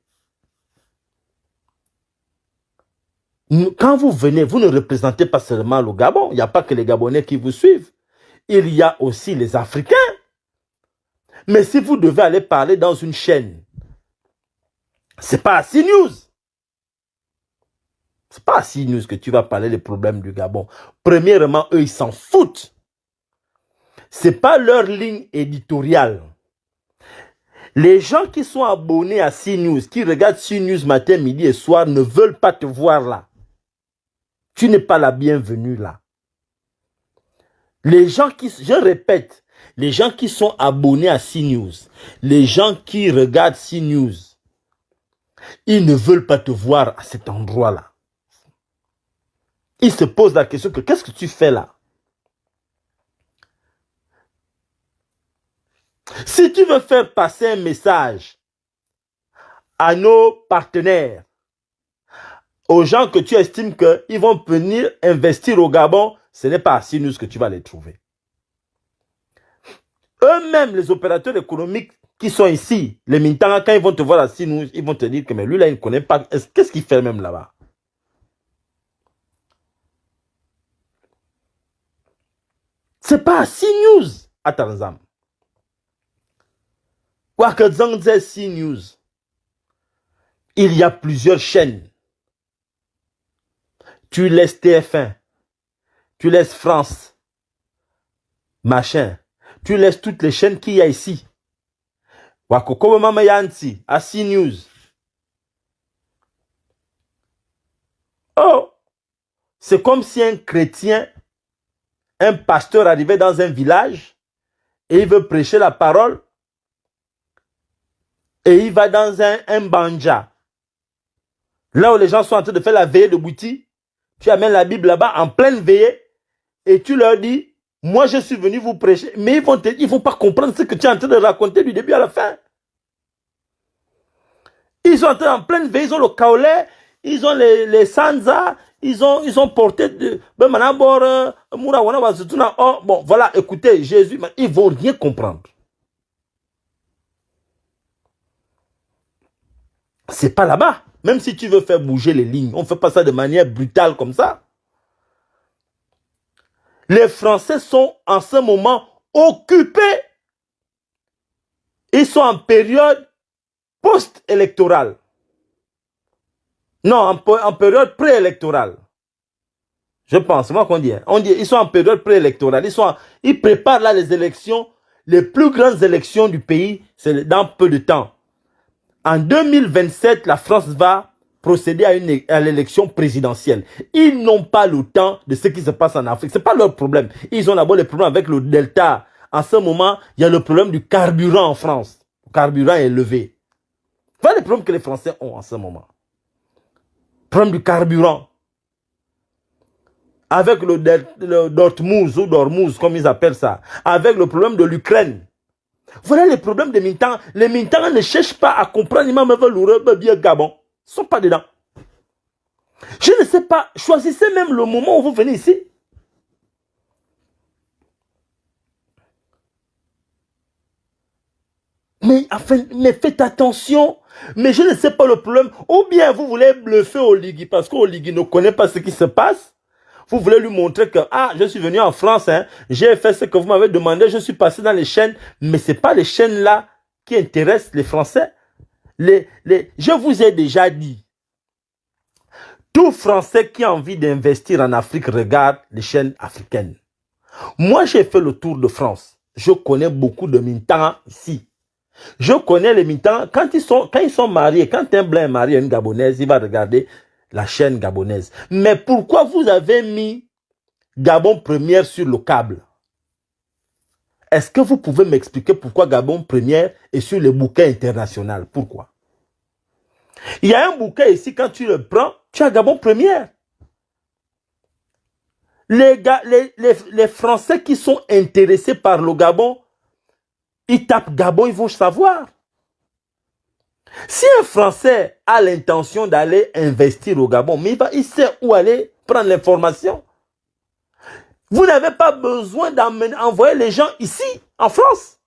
Quand vous venez, vous ne représentez pas seulement le Gabon. Il n'y a pas que les Gabonais qui vous suivent. Il y a aussi les Africains. Mais si vous devez aller parler dans une chaîne, c'est pas à CNews. C'est pas à CNews que tu vas parler des problèmes du Gabon. Premièrement, eux, ils s'en foutent. C'est pas leur ligne éditoriale. Les gens qui sont abonnés à CNews, qui regardent CNews matin, midi et soir, ne veulent pas te voir là. Tu n'es pas la bienvenue là. Les gens qui, je répète, les gens qui sont abonnés à CNews, les gens qui regardent CNews, ils ne veulent pas te voir à cet endroit-là. Ils se posent la question que qu'est-ce que tu fais là? Si tu veux faire passer un message à nos partenaires, aux gens que tu estimes qu'ils vont venir investir au Gabon, ce n'est pas à CNews que tu vas les trouver. Eux-mêmes, les opérateurs économiques qui sont ici, les Mintanga, quand ils vont te voir à CNews, ils vont te dire que mais lui là, il ne connaît pas. Qu'est-ce qu'il fait même là-bas? C'est pas à CNews à Tarzan. CNews. Il y a plusieurs chaînes. Tu laisses TF1, tu laisses France, machin, tu laisses toutes les chaînes qu'il y a ici. Wakoko Mama Yanti, à CNews. Oh, c'est comme si un chrétien, un pasteur arrivait dans un village et il veut prêcher la parole et il va dans un banja. Là où les gens sont en train de faire la veillée de Bouti, tu amènes la Bible là-bas en pleine veillée et tu leur dis Moi, je suis venu vous prêcher, mais ils vont pas comprendre ce que tu es en train de raconter du début à la fin. Ils sont en pleine veille, ils ont le kaolé, ils ont les sanza, ils ont porté de... Bon, voilà, écoutez, Jésus, ils vont rien comprendre. C'est pas là-bas. Même si tu veux faire bouger les lignes, on ne fait pas ça de manière brutale comme ça. Les Français sont en ce moment occupés. Ils sont en période post-électorale. Non, en période préélectorale. Je pense, c'est moi qu'on dit. On dit ils sont en période préélectorale. Ils préparent là les élections, les plus grandes élections du pays, c'est dans peu de temps. En 2027, la France va procéder à l'élection présidentielle. Ils n'ont pas le temps de ce qui se passe en Afrique. Ce n'est pas leur problème. Ils ont d'abord les problèmes avec le Delta. En ce moment, il y a le problème du carburant en France. Le carburant est élevé. Voilà les problèmes que les Français ont en ce moment. Le problème du carburant. Avec le Dortmund ou Dormuz, comme ils appellent ça. Avec le problème de l'Ukraine. Voilà les problèmes des militants. Les militants ne cherchent pas à comprendre bien Gabon. Ils ne sont pas dedans. Je ne sais pas. Choisissez même le moment où vous venez ici. Mais faites attention. Mais je ne sais pas le problème. Ou bien vous voulez bluffer Oligui parce qu'Oligui ne connaît pas ce qui se passe. Vous voulez lui montrer que, je suis venu en France, hein, j'ai fait ce que vous m'avez demandé, je suis passé dans les chaînes. Mais ce n'est pas les chaînes-là qui intéressent les Français. Je vous ai déjà dit, tout Français qui a envie d'investir en Afrique regarde les chaînes africaines. Moi, j'ai fait le tour de France. Je connais beaucoup de militants ici. Je connais les militants, quand ils sont mariés, quand un blanc est marié à une Gabonaise, il va regarder la chaîne gabonaise. Mais pourquoi vous avez mis Gabon Première sur le câble? Est-ce que vous pouvez m'expliquer pourquoi Gabon Première est sur le bouquet international? Pourquoi? Il y a un bouquet ici, quand tu le prends, tu as Gabon Première. Les Français qui sont intéressés par le Gabon, ils tapent Gabon, ils vont savoir. Si un Français a l'intention d'aller investir au Gabon, mais il sait où aller prendre l'information. Vous n'avez pas besoin d'envoyer les gens ici, en France.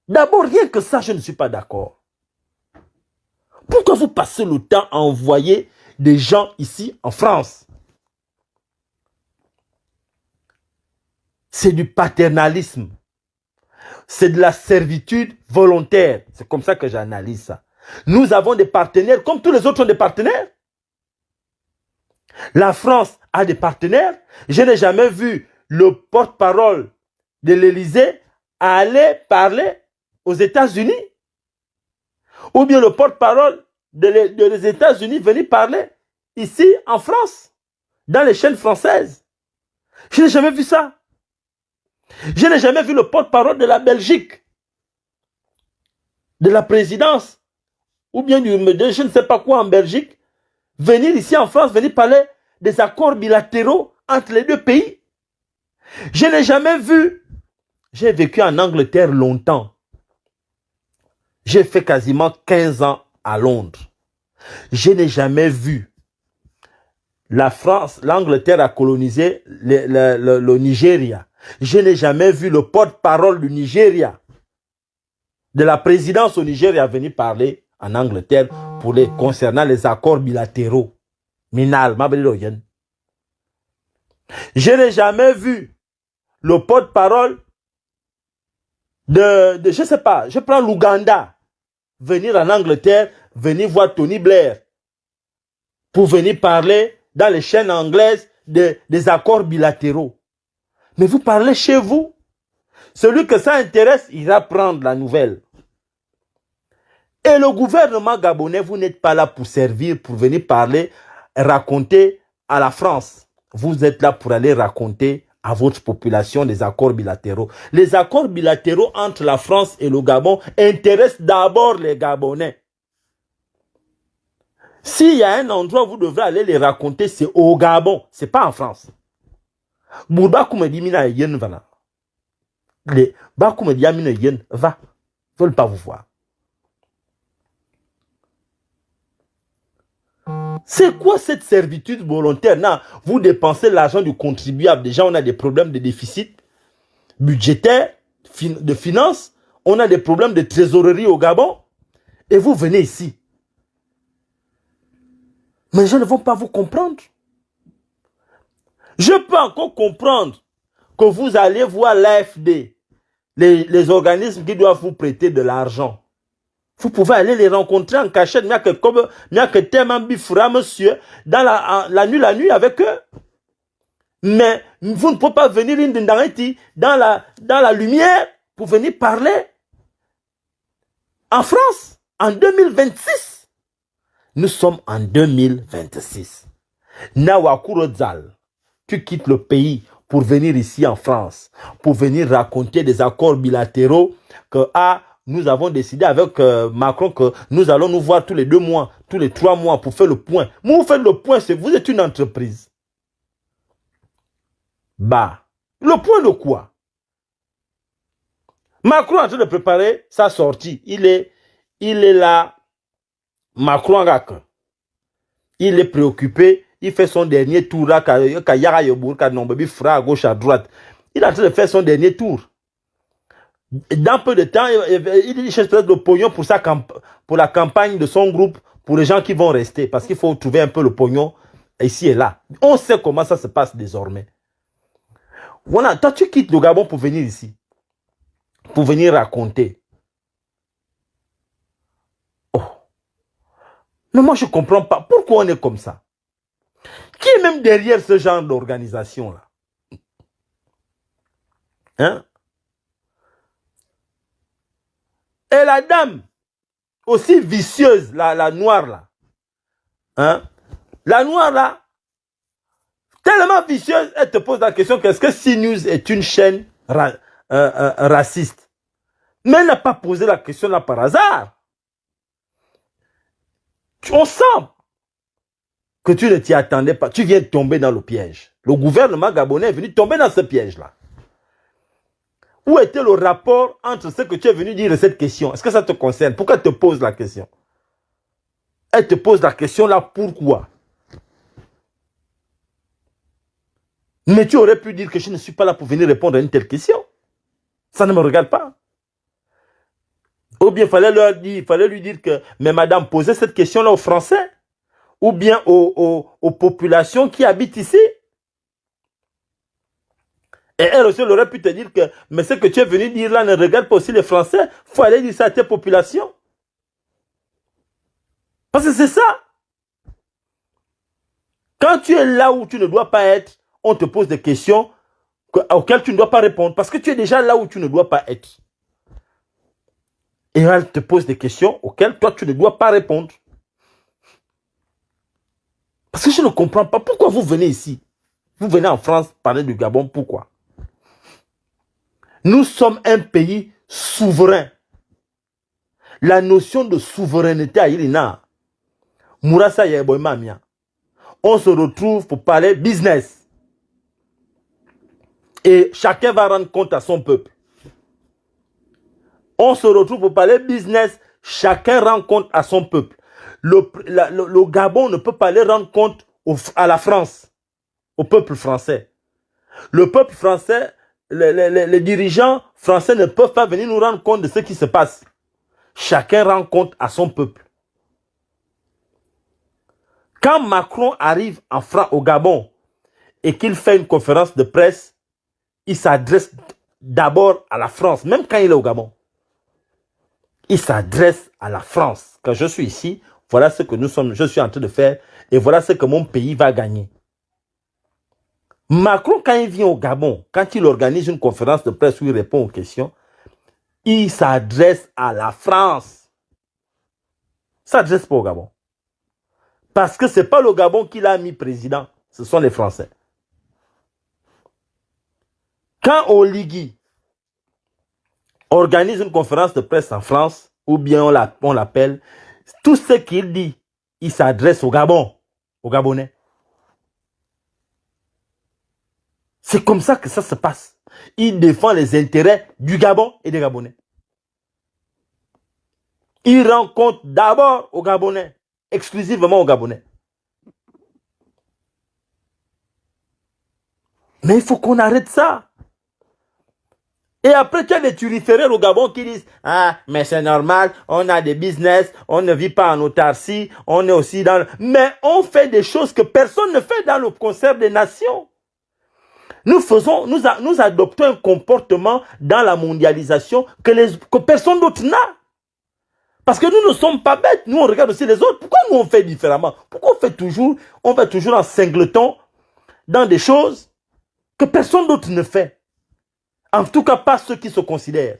D'abord, rien que ça, je ne suis pas d'accord. Pourquoi vous passez le temps à envoyer des gens ici, en France? C'est du paternalisme. C'est de la servitude volontaire. C'est comme ça que j'analyse ça. Nous avons des partenaires, comme tous les autres ont des partenaires. La France a des partenaires. Je n'ai jamais vu le porte-parole de l'Élysée aller parler aux États-Unis. Ou bien le porte-parole des États-Unis venir parler ici en France, dans les chaînes françaises. Je n'ai jamais vu ça. Je n'ai jamais vu le porte-parole de la Belgique, de la présidence, ou bien de je ne sais pas quoi en Belgique, venir ici en France, venir parler des accords bilatéraux entre les deux pays. Je n'ai jamais vu. J'ai vécu en Angleterre longtemps. J'ai fait quasiment 15 ans à Londres. Je n'ai jamais vu. La France, l'Angleterre a colonisé le Nigeria. Je n'ai jamais vu le porte-parole du Nigeria, de la présidence au Nigeria, venir parler en Angleterre concernant les accords bilatéraux. Minal, je n'ai jamais vu le porte-parole je ne sais pas, je prends l'Ouganda, venir en Angleterre, venir voir Tony Blair, pour venir parler dans les chaînes anglaises des accords bilatéraux. Mais vous parlez chez vous. Celui que ça intéresse, il va prendre la nouvelle. Et le gouvernement gabonais, vous n'êtes pas là pour servir, pour venir parler, raconter à la France. Vous êtes là pour aller raconter à votre population des accords bilatéraux. Les accords bilatéraux entre la France et le Gabon intéressent d'abord les Gabonais. S'il y a un endroit où vous devrez aller les raconter, c'est au Gabon, ce n'est pas en France. Bourba me dit mina yen vana. Les Bakou me dit amina yen va. Ils veulent pas vous voir. C'est quoi cette servitude volontaire? Non, vous dépensez l'argent du contribuable. Déjà, on a des problèmes de déficit budgétaire, de finances. On a des problèmes de trésorerie au Gabon. Et vous venez ici. Mais les gens ne vont pas vous comprendre. Je peux encore comprendre que vous allez voir l'AFD, les organismes qui doivent vous prêter de l'argent. Vous pouvez aller les rencontrer en cachette, bien que tellement bifura, monsieur, dans la nuit avec eux. Mais vous ne pouvez pas venir dans la lumière pour venir parler. En France, en 2026, nous sommes en 2026. Nawakurozal, tu quittes le pays pour venir ici en France, pour venir raconter des accords bilatéraux que nous avons décidé avec Macron que nous allons nous voir tous les 2 mois, tous les 3 mois pour faire le point. Mais vous faites le point, vous êtes une entreprise. Bah, le point de quoi? Macron est en train de préparer sa sortie. Il est là. Macron, il est préoccupé. Il fait son dernier tour là. À gauche, à droite. Il est en train de faire son dernier tour. Dans peu de temps, il cherche peut-être le pognon pour la campagne de son groupe, pour les gens qui vont rester. Parce qu'il faut trouver un peu le pognon ici et là. On sait comment ça se passe désormais. Voilà, toi tu quittes le Gabon pour venir ici. Pour venir raconter. Oh. Mais moi je ne comprends pas. Pourquoi on est comme ça? Qui est même derrière ce genre d'organisation-là? Hein? Et la dame, aussi vicieuse, la noire là. Hein? La noire là, tellement vicieuse, elle te pose la question, qu'est-ce que CNews est une chaîne raciste? Mais elle n'a pas posé la question là par hasard. On sent que tu ne t'y attendais pas. Tu viens de tomber dans le piège. Le gouvernement gabonais est venu tomber dans ce piège-là. Où était le rapport entre ce que tu es venu dire et cette question? Est-ce que ça te concerne? Pourquoi elle te pose la question? Elle te pose la question là, pourquoi? Mais tu aurais pu dire que je ne suis pas là pour venir répondre à une telle question. Ça ne me regarde pas. Ou bien il fallait lui dire que, mais madame, posez cette question-là aux Français. Ou bien aux populations qui habitent ici. Et elle aussi, elle aurait pu te dire que, mais ce que tu es venu dire là ne regarde pas aussi les Français. Il faut aller dire ça à tes populations. Parce que c'est ça. Quand tu es là où tu ne dois pas être, on te pose des questions auxquelles tu ne dois pas répondre. Parce que tu es déjà là où tu ne dois pas être. Et elle te pose des questions auxquelles toi tu ne dois pas répondre. Parce que je ne comprends pas. Pourquoi vous venez ici? Vous venez en France parler du Gabon. Pourquoi? Nous sommes un pays souverain. La notion de souveraineté à Irina, Mourassa Yeboy Mamia. On se retrouve pour parler business. Et chacun va rendre compte à son peuple. On se retrouve pour parler business. Chacun rend compte à son peuple. Le Gabon ne peut pas aller rendre compte à la France, au peuple français. Le peuple français, les dirigeants français ne peuvent pas venir nous rendre compte de ce qui se passe. Chacun rend compte à son peuple. Quand Macron arrive au Gabon et qu'il fait une conférence de presse, il s'adresse d'abord à la France, même quand il est au Gabon. Il s'adresse à la France. Quand je suis ici, voilà ce que je suis en train de faire et voilà ce que mon pays va gagner. Macron, quand il vient au Gabon, quand il organise une conférence de presse où il répond aux questions, il s'adresse à la France. Il ne s'adresse pas au Gabon. Parce que ce n'est pas le Gabon qui l'a mis président, ce sont les Français. Quand Oligui organise une conférence de presse en France, ou bien on l'appelle, tout ce qu'il dit, il s'adresse au Gabon, aux Gabonais. C'est comme ça que ça se passe. Il défend les intérêts du Gabon et des Gabonais. Il rend compte d'abord aux Gabonais, exclusivement aux Gabonais. Mais il faut qu'on arrête ça. Et après, tu as des turiféraires au Gabon qui disent « Ah, mais c'est normal, on a des business, on ne vit pas en autarcie, on est aussi dans... » Mais on fait des choses que personne ne fait dans le concert des nations. Nous adoptons un comportement dans la mondialisation que personne d'autre n'a. Parce que nous ne sommes pas bêtes, nous on regarde aussi les autres. Pourquoi nous on fait différemment? Pourquoi on fait toujours en singleton dans des choses que personne d'autre ne fait? En tout cas, pas ceux qui se considèrent.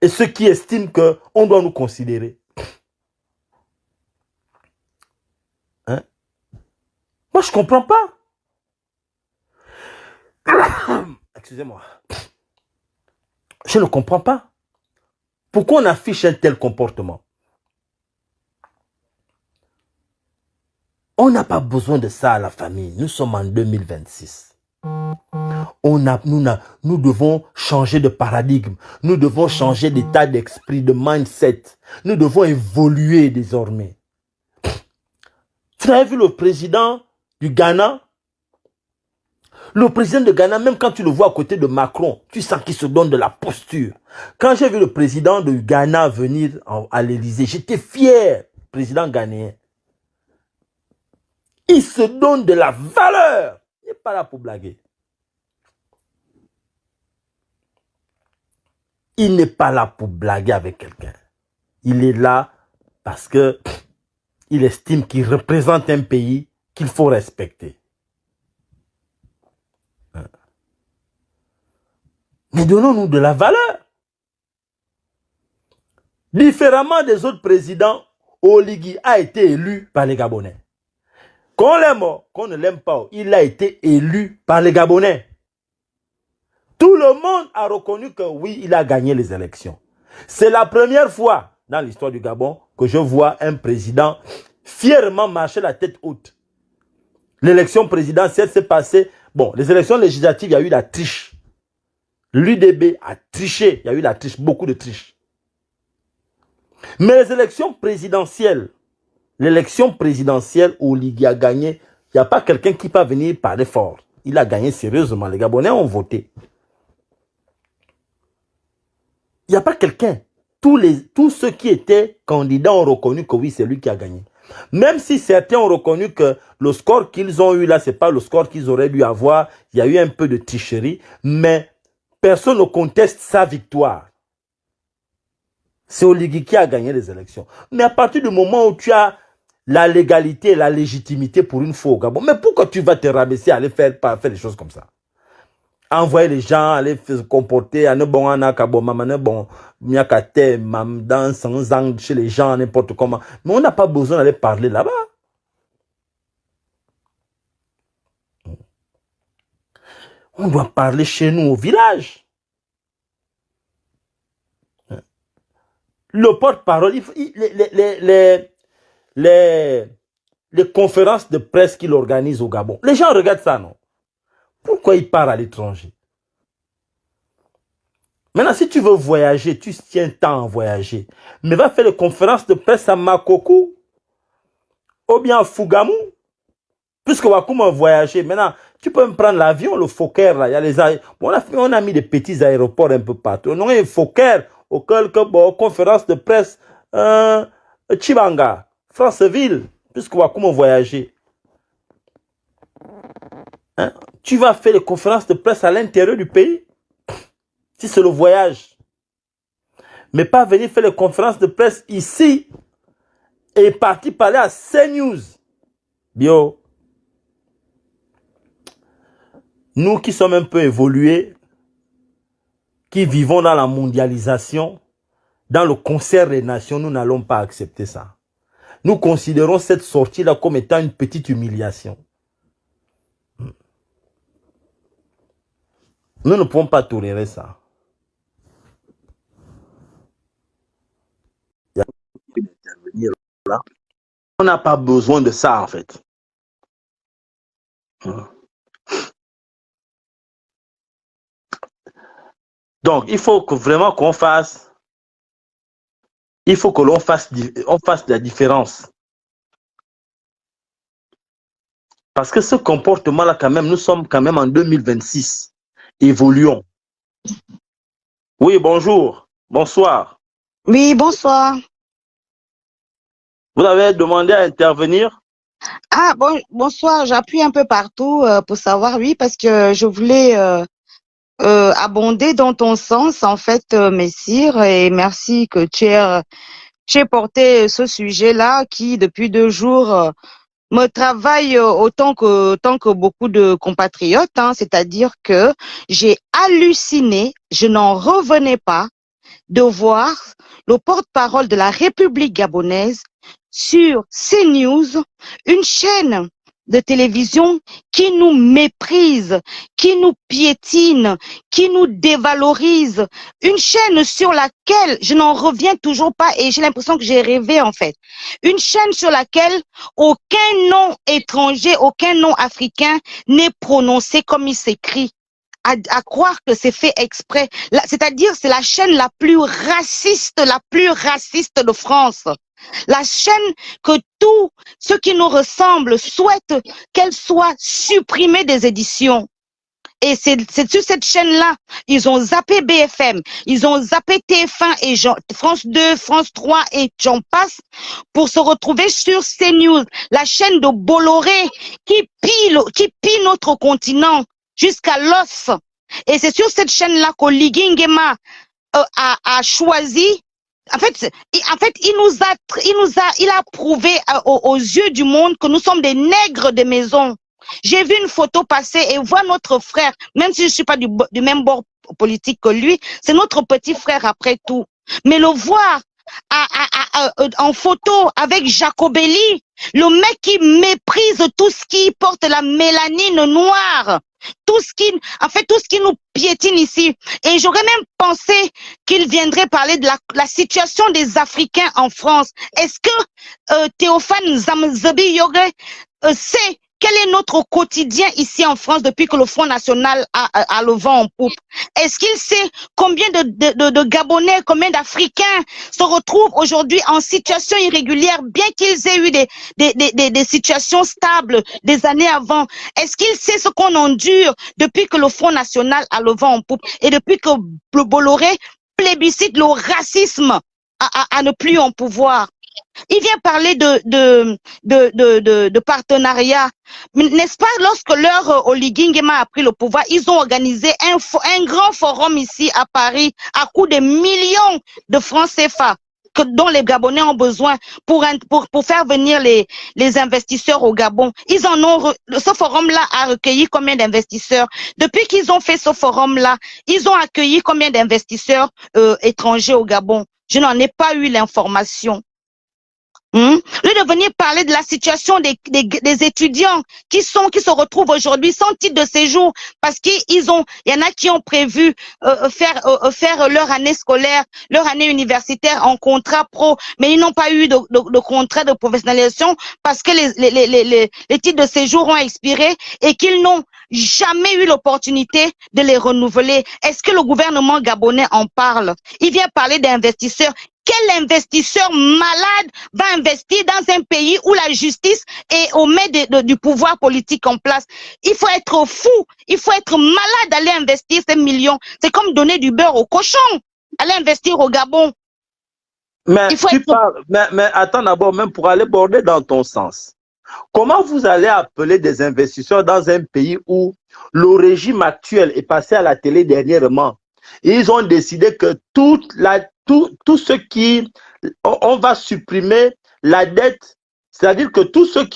Et ceux qui estiment qu'on doit nous considérer. Hein? Moi, je ne comprends pas. Excusez-moi. Je ne comprends pas. Pourquoi on affiche un tel comportement? On n'a pas besoin de ça à la famille. Nous sommes en 2026. Nous devons changer de paradigme. Nous devons changer d'état d'esprit, de mindset. Nous devons évoluer désormais. Vous avez vu le président du Ghana? Le président de Ghana, même quand tu le vois à côté de Macron, tu sens qu'il se donne de la posture. Quand j'ai vu le président du Ghana venir à l'Élysée, j'étais fier, président ghanéen. Il se donne de la valeur. Il n'est pas là pour blaguer. Il n'est pas là pour blaguer avec quelqu'un. Il est là parce que il estime qu'il représente un pays qu'il faut respecter. Mais donnons-nous de la valeur. Différemment des autres présidents, Oligui a été élu par les Gabonais. Qu'on l'aime ou qu'on ne l'aime pas, il a été élu par les Gabonais. Tout le monde a reconnu que oui, il a gagné les élections. C'est la première fois dans l'histoire du Gabon que je vois un président fièrement marcher la tête haute. L'élection présidentielle s'est passée. Bon, les élections législatives, il y a eu la triche. L'UDB a triché. Il y a eu la triche, beaucoup de triche. Mais les élections présidentielles, Oligui a gagné. Il n'y a pas quelqu'un qui peut venir parler fort. Il a gagné sérieusement. Les Gabonais ont voté. Il n'y a pas quelqu'un. Tous ceux qui étaient candidats ont reconnu que oui, c'est lui qui a gagné. Même si certains ont reconnu que le score qu'ils ont eu là, ce n'est pas le score qu'ils auraient dû avoir. Il y a eu un peu de tricherie. Mais personne ne conteste sa victoire. C'est Oligui qui a gagné les élections. Mais à partir du moment où tu as la légalité et la légitimité pour une fois au Gabon, mais pourquoi tu vas te rabaisser à aller faire des choses comme ça? Envoyer les gens, aller se comporter, à ne bon dans sans angle chez les gens, n'importe comment. Mais on n'a pas besoin d'aller parler là-bas. On doit parler chez nous au village. Le porte-parole, les conférences de presse qu'il organise au Gabon. Les gens regardent ça, non? Pourquoi il part à l'étranger? Maintenant, si tu veux voyager, tu tiens temps à voyager. Mais va faire les conférences de presse à Makokou ou bien à Fougamou. Puisque Wakoum a voyagé. Maintenant, tu peux me prendre l'avion, le Fokker. Là. Il y a les on a mis des petits aéroports un peu partout. On a un Fokker au conférence de presse Chibanga, Franceville, puisque Wakoum a voyagé. Hein? Tu vas faire les conférences de presse à l'intérieur du pays, si c'est le voyage. Mais pas venir faire les conférences de presse ici et partir parler à CNews. Bio. Nous qui sommes un peu évolués, qui vivons dans la mondialisation, dans le concert des nations, nous n'allons pas accepter ça. Nous considérons cette sortie-là comme étant une petite humiliation. Nous ne pouvons pas tolérer ça. On n'a pas besoin de ça, en fait. Donc, il faut que vraiment qu'on fasse, il faut que l'on fasse, on fasse la différence. Parce que ce comportement-là, quand même, nous sommes quand même en 2026. Évoluons. Oui, bonjour. Bonsoir. Oui, bonsoir. Vous avez demandé à intervenir? Ah, bonsoir. J'appuie un peu partout pour savoir, oui, parce que je voulais abonder dans ton sens, en fait, Messire, et merci que tu aies porté ce sujet-là qui, depuis 2 jours, me travaille autant que beaucoup de compatriotes, hein, c'est-à-dire que j'ai halluciné, je n'en revenais pas de voir le porte-parole de la République gabonaise sur CNews, une chaîne de télévision qui nous méprise, qui nous piétine, qui nous dévalorise, une chaîne sur laquelle je n'en reviens toujours pas et j'ai l'impression que j'ai rêvé en fait. Une chaîne sur laquelle aucun nom étranger, aucun nom africain n'est prononcé comme il s'écrit. À croire que c'est fait exprès. C'est-à-dire, c'est la chaîne la plus raciste de France. La chaîne que tous ceux qui nous ressemblent souhaitent qu'elle soit supprimée des éditions. Et c'est sur cette chaîne-là, ils ont zappé BFM, ils ont zappé TF1 et France 2, France 3 et j'en passe pour se retrouver sur CNews, la chaîne de Bolloré qui pille notre continent jusqu'à l'os. Et c'est sur cette chaîne-là qu'Oligui Nguema a choisi. En fait, il a prouvé aux yeux du monde que nous sommes des nègres de maison. J'ai vu une photo passer et voir notre frère, même si je suis pas du même bord politique que lui, c'est notre petit frère après tout. Mais le voir en photo avec Jacobelli, le mec qui méprise tout ce qui porte la mélanine noire, tout ce qui nous piétine ici. Et j'aurais même pensé qu'il viendrait parler de la situation des Africains en France. Est-ce que Théophane Zabi Yogé sait quel est notre quotidien ici en France depuis que le Front National a le vent en poupe? Est-ce qu'il sait combien de Gabonais, combien d'Africains se retrouvent aujourd'hui en situation irrégulière, bien qu'ils aient eu des situations stables des années avant? Est-ce qu'il sait ce qu'on endure depuis que le Front National a le vent en poupe et depuis que le Bolloré plébiscite le racisme à ne plus en pouvoir? Il vient parler de partenariat. N'est-ce pas, lorsque leur Oligui Nguema a pris le pouvoir, ils ont organisé un grand forum ici à Paris à coût de millions de francs CFA dont les Gabonais ont besoin pour faire venir les investisseurs au Gabon. Ce forum-là a recueilli combien d'investisseurs? Depuis qu'ils ont fait ce forum-là, ils ont accueilli combien d'investisseurs étrangers au Gabon? Je n'en ai pas eu l'information. Lui de venir parler de la situation des étudiants qui se retrouvent aujourd'hui sans titre de séjour parce il y en a qui ont prévu faire leur année scolaire, leur année universitaire en contrat pro, mais ils n'ont pas eu de contrat de professionnalisation parce que les titres de séjour ont expiré et qu'ils n'ont jamais eu l'opportunité de les renouveler. Est-ce que le gouvernement gabonais en parle? Il vient parler d'investisseurs. Quel investisseur malade va investir dans un pays où la justice est au maître du pouvoir politique en place? Il faut être fou, il faut être malade d'aller investir ces millions. C'est comme donner du beurre au cochon, aller investir au Gabon. Mais mais attends d'abord, même pour aller border dans ton sens. Comment vous allez appeler des investisseurs dans un pays où le régime actuel est passé à la télé dernièrement? Ils ont décidé que tout ce qui... On va supprimer la dette, c'est-à-dire que tous ceux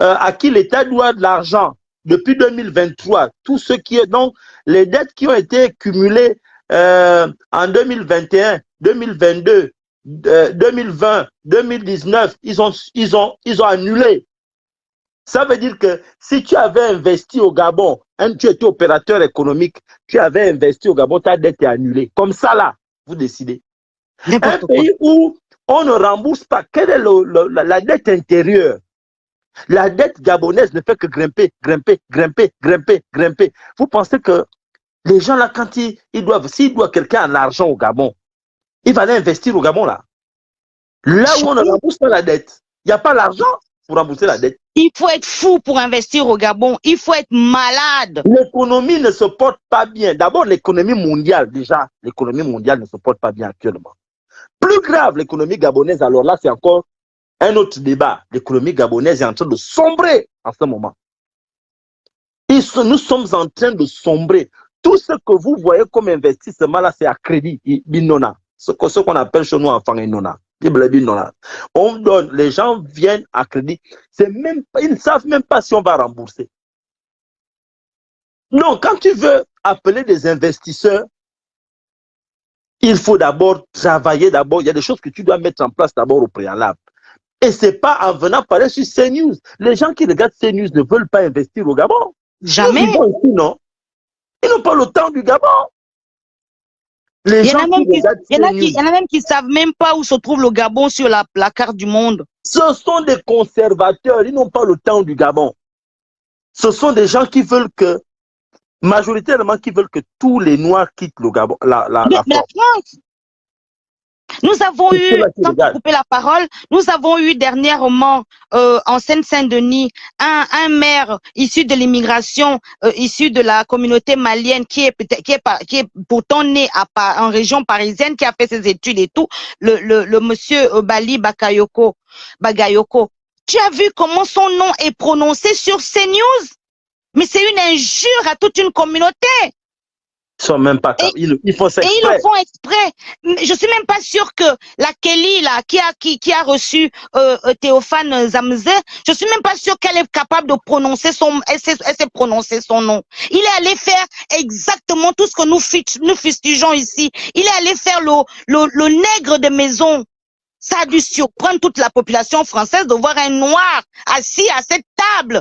à qui l'État doit de l'argent depuis 2023, tout ce qui est donc les dettes qui ont été cumulées en 2021, 2022, 2020, 2019, ils ont annulé. Ça veut dire que si tu avais investi au Gabon, tu étais opérateur économique, tu avais investi au Gabon, ta dette est annulée. Comme ça, là, vous décidez. Un pays où on ne rembourse pas, quelle est la dette intérieure? La dette gabonaise ne fait que grimper, grimper, grimper, grimper, grimper. Vous pensez que Les gens là, quand ils doivent, s'il doit quelqu'un l'argent au Gabon, il va aller investir au Gabon là. Là où on ne rembourse pas la dette. Il n'y a pas l'argent pour rembourser la dette. Il faut être fou pour investir au Gabon. Il faut être malade. L'économie ne se porte pas bien. D'abord, l'économie mondiale, déjà, l'économie mondiale ne se porte pas bien actuellement. Plus grave, l'économie gabonaise, alors là, c'est encore un autre débat. L'économie gabonaise est en train de sombrer en ce moment. Nous sommes en train de sombrer. Tout ce que vous voyez comme investissement là, c'est à crédit, binona. Ce qu'on appelle chez nous enfants inona. On donne, les gens viennent à crédit. Même pas, ils ne savent même pas si on va rembourser. Donc, quand tu veux appeler des investisseurs, il faut d'abord travailler. D'abord, il y a des choses que tu dois mettre en place d'abord au préalable. Et ce n'est pas en venant parler sur CNews. Les gens qui regardent CNews ne veulent pas investir au Gabon. Jamais. Ici, non. Ils n'ont pas le temps du Gabon. Il y en a même qui ne savent même pas où se trouve le Gabon sur la carte du monde. Ce sont des conservateurs, ils n'ont pas le temps du Gabon. Ce sont des gens qui veulent que, majoritairement, qui veulent que tous les Noirs quittent le Gabon, la France. Nous avons eu, sans couper la parole, nous avons eu dernièrement en Seine-Saint-Denis un maire issu de l'immigration, issu de la communauté malienne qui est pourtant né en région parisienne, qui a fait ses études et tout, le monsieur Bali Bagayoko. Tu as vu comment son nom est prononcé sur CNews? Mais c'est une injure à toute une communauté. Ils sont même pas ils font ça exprès. Et ils le font exprès. Je suis même pas sûre que la Kelly là qui a reçu Théophane Zamzé, je suis même pas sûre qu'elle est capable de prononcer elle sait prononcer son nom. Il est allé faire exactement tout ce que nous fustigeons ici. Il est allé faire le nègre de maison. Ça a dû surprendre toute la population française de voir un noir assis à cette table.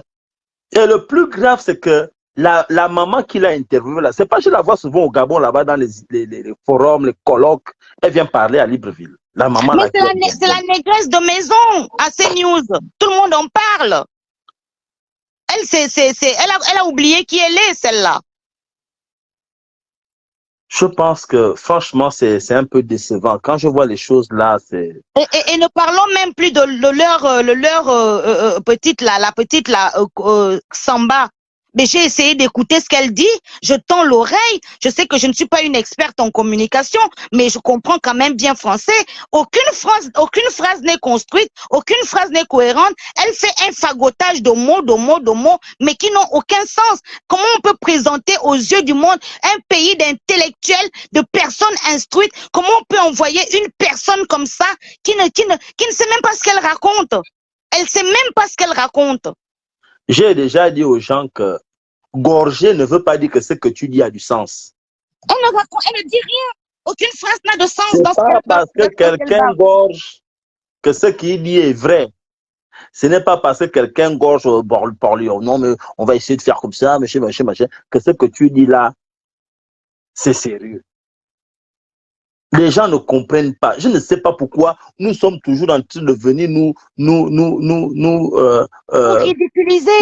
Et le plus grave, c'est que la maman qui l'a interviewée là, c'est pas, je la vois souvent au Gabon là-bas dans les forums, les colloques, elle vient parler à Libreville. La maman. Mais c'est la négresse de maison à CNews. Tout le monde en parle. Elle a oublié qui elle est, celle-là. Je pense que franchement, c'est un peu décevant. Quand je vois les choses là, c'est... Et ne parlons même plus de leur petite Samba. Mais j'ai essayé d'écouter ce qu'elle dit, je tends l'oreille, je sais que je ne suis pas une experte en communication, mais je comprends quand même bien français. Aucune phrase n'est construite, aucune phrase n'est cohérente, elle fait un fagotage de mots, mais qui n'ont aucun sens. Comment on peut présenter aux yeux du monde un pays d'intellectuels, de personnes instruites? Comment on peut envoyer une personne comme ça qui ne sait même pas ce qu'elle raconte? Elle sait même pas ce qu'elle raconte. J'ai déjà dit aux gens que gorger ne veut pas dire que ce que tu dis a du sens. Elle ne dit rien. Aucune phrase n'a de sens. C'est pas parce que quelqu'un gorge que ce qu'il dit est vrai. Ce n'est pas parce que quelqu'un gorge par lui. Non, mais on va essayer de faire comme ça, machin, que ce que tu dis là, c'est sérieux. Les gens ne comprennent pas. Je ne sais pas pourquoi nous sommes toujours en train de venir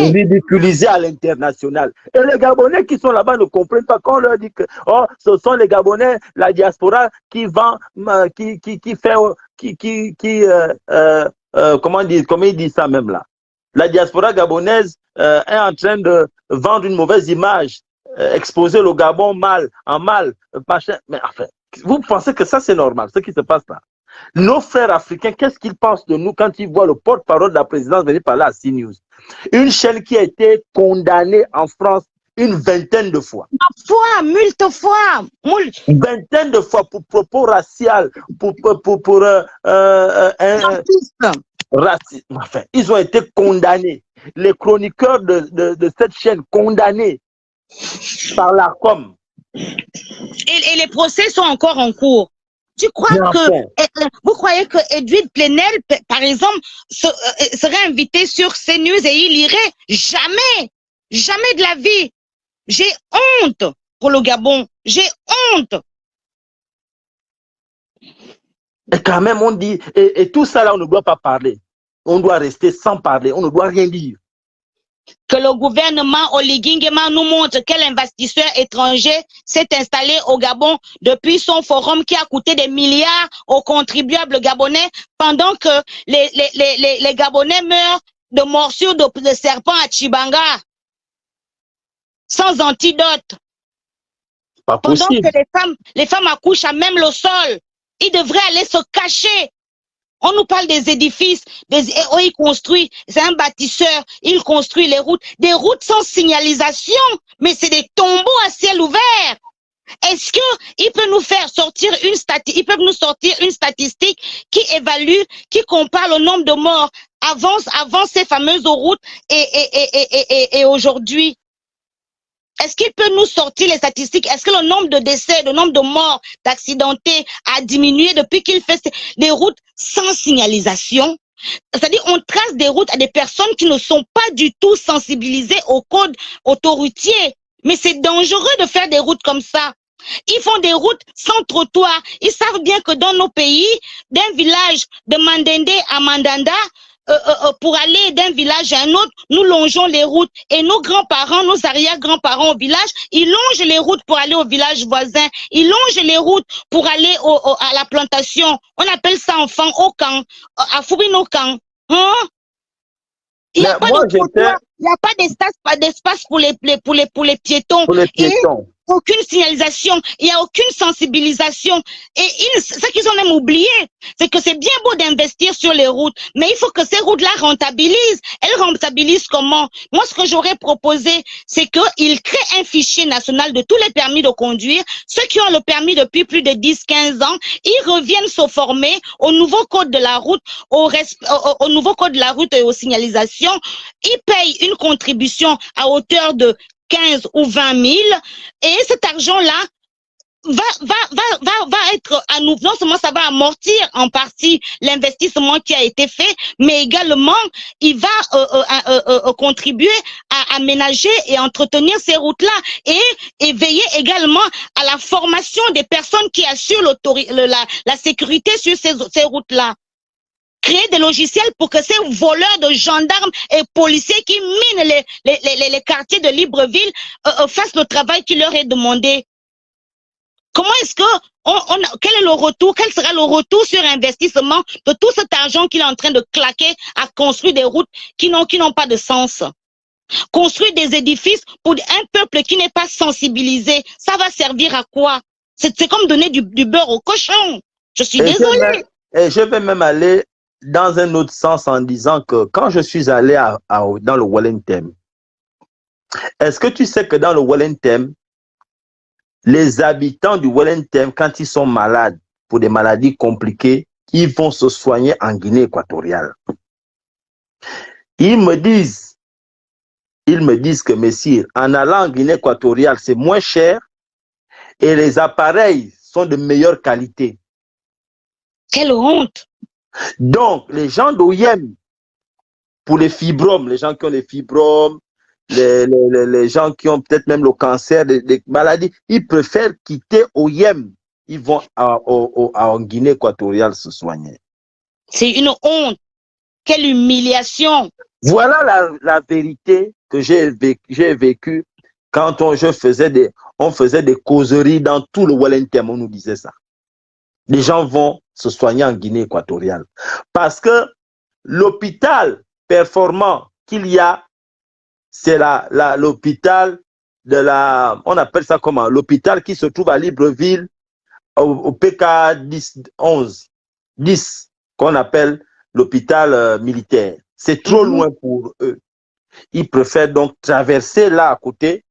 ridiculiser à l'international. Et les Gabonais qui sont là-bas ne comprennent pas quand on leur dit que oh, ce sont les Gabonais, la diaspora qui vend, comment il dit ça même là. La diaspora gabonaise est en train de vendre une mauvaise image, exposer le Gabon en mal, machin. Mais enfin, vous pensez que ça c'est normal, ce qui se passe là? Nos frères africains, qu'est-ce qu'ils pensent de nous quand ils voient le porte-parole de la présidence venir parler à CNews? Une chaîne qui a été condamnée en France une vingtaine de fois. Moult fois. Une vingtaine de fois pour propos racial, pour racisme. Enfin, ils ont été condamnés. Les chroniqueurs de cette chaîne condamnés par l'ARCOM. Et les procès sont encore en cours. Vous croyez que Edwin Plenel, par exemple, serait invité sur CNews et il irait? Jamais. Jamais de la vie. J'ai honte pour le Gabon. J'ai honte. Et quand même, on dit, et tout ça là, on ne doit pas parler. On doit rester sans parler. On ne doit rien dire. que le gouvernement Oligingema nous montre quel investisseur étranger s'est installé au Gabon depuis son forum qui a coûté des milliards aux contribuables gabonais pendant que les Gabonais meurent de morsures de serpents à Chibanga sans antidote. Pas Pendant possible. que les femmes accouchent à même le sol, ils devraient aller se cacher. On nous parle des édifices, il construit, c'est un bâtisseur, il construit les routes, des routes sans signalisation, mais c'est des tombeaux à ciel ouvert. Est-ce que il peut nous faire sortir ils peuvent nous sortir une statistique qui évalue, qui compare le nombre de morts avant ces fameuses routes et aujourd'hui? Est-ce qu'il peut nous sortir les statistiques? Est-ce que le nombre de décès, le nombre de morts, d'accidentés a diminué depuis qu'il fait des routes sans signalisation? C'est-à-dire, on trace des routes à des personnes qui ne sont pas du tout sensibilisées au code autoroutier. Mais c'est dangereux de faire des routes comme ça. Ils font des routes sans trottoir. Ils savent bien que dans nos pays, d'un village de Mandende à Mandanda, pour aller d'un village à un autre, nous longeons les routes. Et nos grands-parents, nos arrière-grands-parents au village, ils longent les routes pour aller au village voisin. Ils longent les routes pour aller à la plantation. On appelle ça enfant au camp, à Fourine-au-Camp. Hein? Il n'y a pas de trottoir, il n'y a pas d'espace pour les piétons. Pour les piétons. Et aucune signalisation, il n'y a aucune sensibilisation. Et ce qu'ils ont même oublié, c'est que c'est bien beau d'investir sur les routes, mais il faut que ces routes-là rentabilisent. Elles rentabilisent comment? Moi, ce que j'aurais proposé, c'est qu'ils créent un fichier national de tous les permis de conduire. Ceux qui ont le permis depuis plus de 10-15 ans, ils reviennent se former au nouveau code de la route, au nouveau code de la route et aux signalisations. Ils payent une contribution à hauteur de 15 ou 20 000 et cet argent-là va être à nous. Non seulement ça va amortir en partie l'investissement qui a été fait, mais également il va contribuer à aménager et entretenir ces routes-là et veiller également à la formation des personnes qui assurent la sécurité sur ces routes-là. Créer des logiciels pour que ces voleurs de gendarmes et policiers qui minent les quartiers de Libreville fassent le travail qui leur est demandé. Comment est-ce que quel est le retour, quel sera le retour sur investissement de tout cet argent qu'il est en train de claquer à construire des routes qui n'ont pas de sens? Construire des édifices pour un peuple qui n'est pas sensibilisé, ça va servir à quoi? C'est comme donner du beurre au cochon. Je suis désolée. Et je vais même aller dans un autre sens en disant que quand je suis allé dans le Wellington, est-ce que tu sais que dans le Wellington, les habitants du Wellington, quand ils sont malades pour des maladies compliquées, ils vont se soigner en Guinée équatoriale. Ils me disent que, messire, en allant en Guinée équatoriale, c'est moins cher et les appareils sont de meilleure qualité. Quelle honte! Donc, les gens d'OIM, pour les fibromes, les gens qui ont les fibromes, les gens qui ont peut-être même le cancer, des maladies, ils préfèrent quitter OIM. Ils vont en Guinée équatoriale se soigner. C'est une honte. Quelle humiliation! Voilà la vérité que j'ai vécue quand on faisait des causeries dans tout le Wellington, on nous disait ça. Les gens vont se soigner en Guinée équatoriale. Parce que l'hôpital performant qu'il y a, c'est l'hôpital on appelle ça comment? L'hôpital qui se trouve à Libreville, au PK 10, qu'on appelle l'hôpital militaire. C'est trop loin pour eux. Ils préfèrent donc traverser là à côté,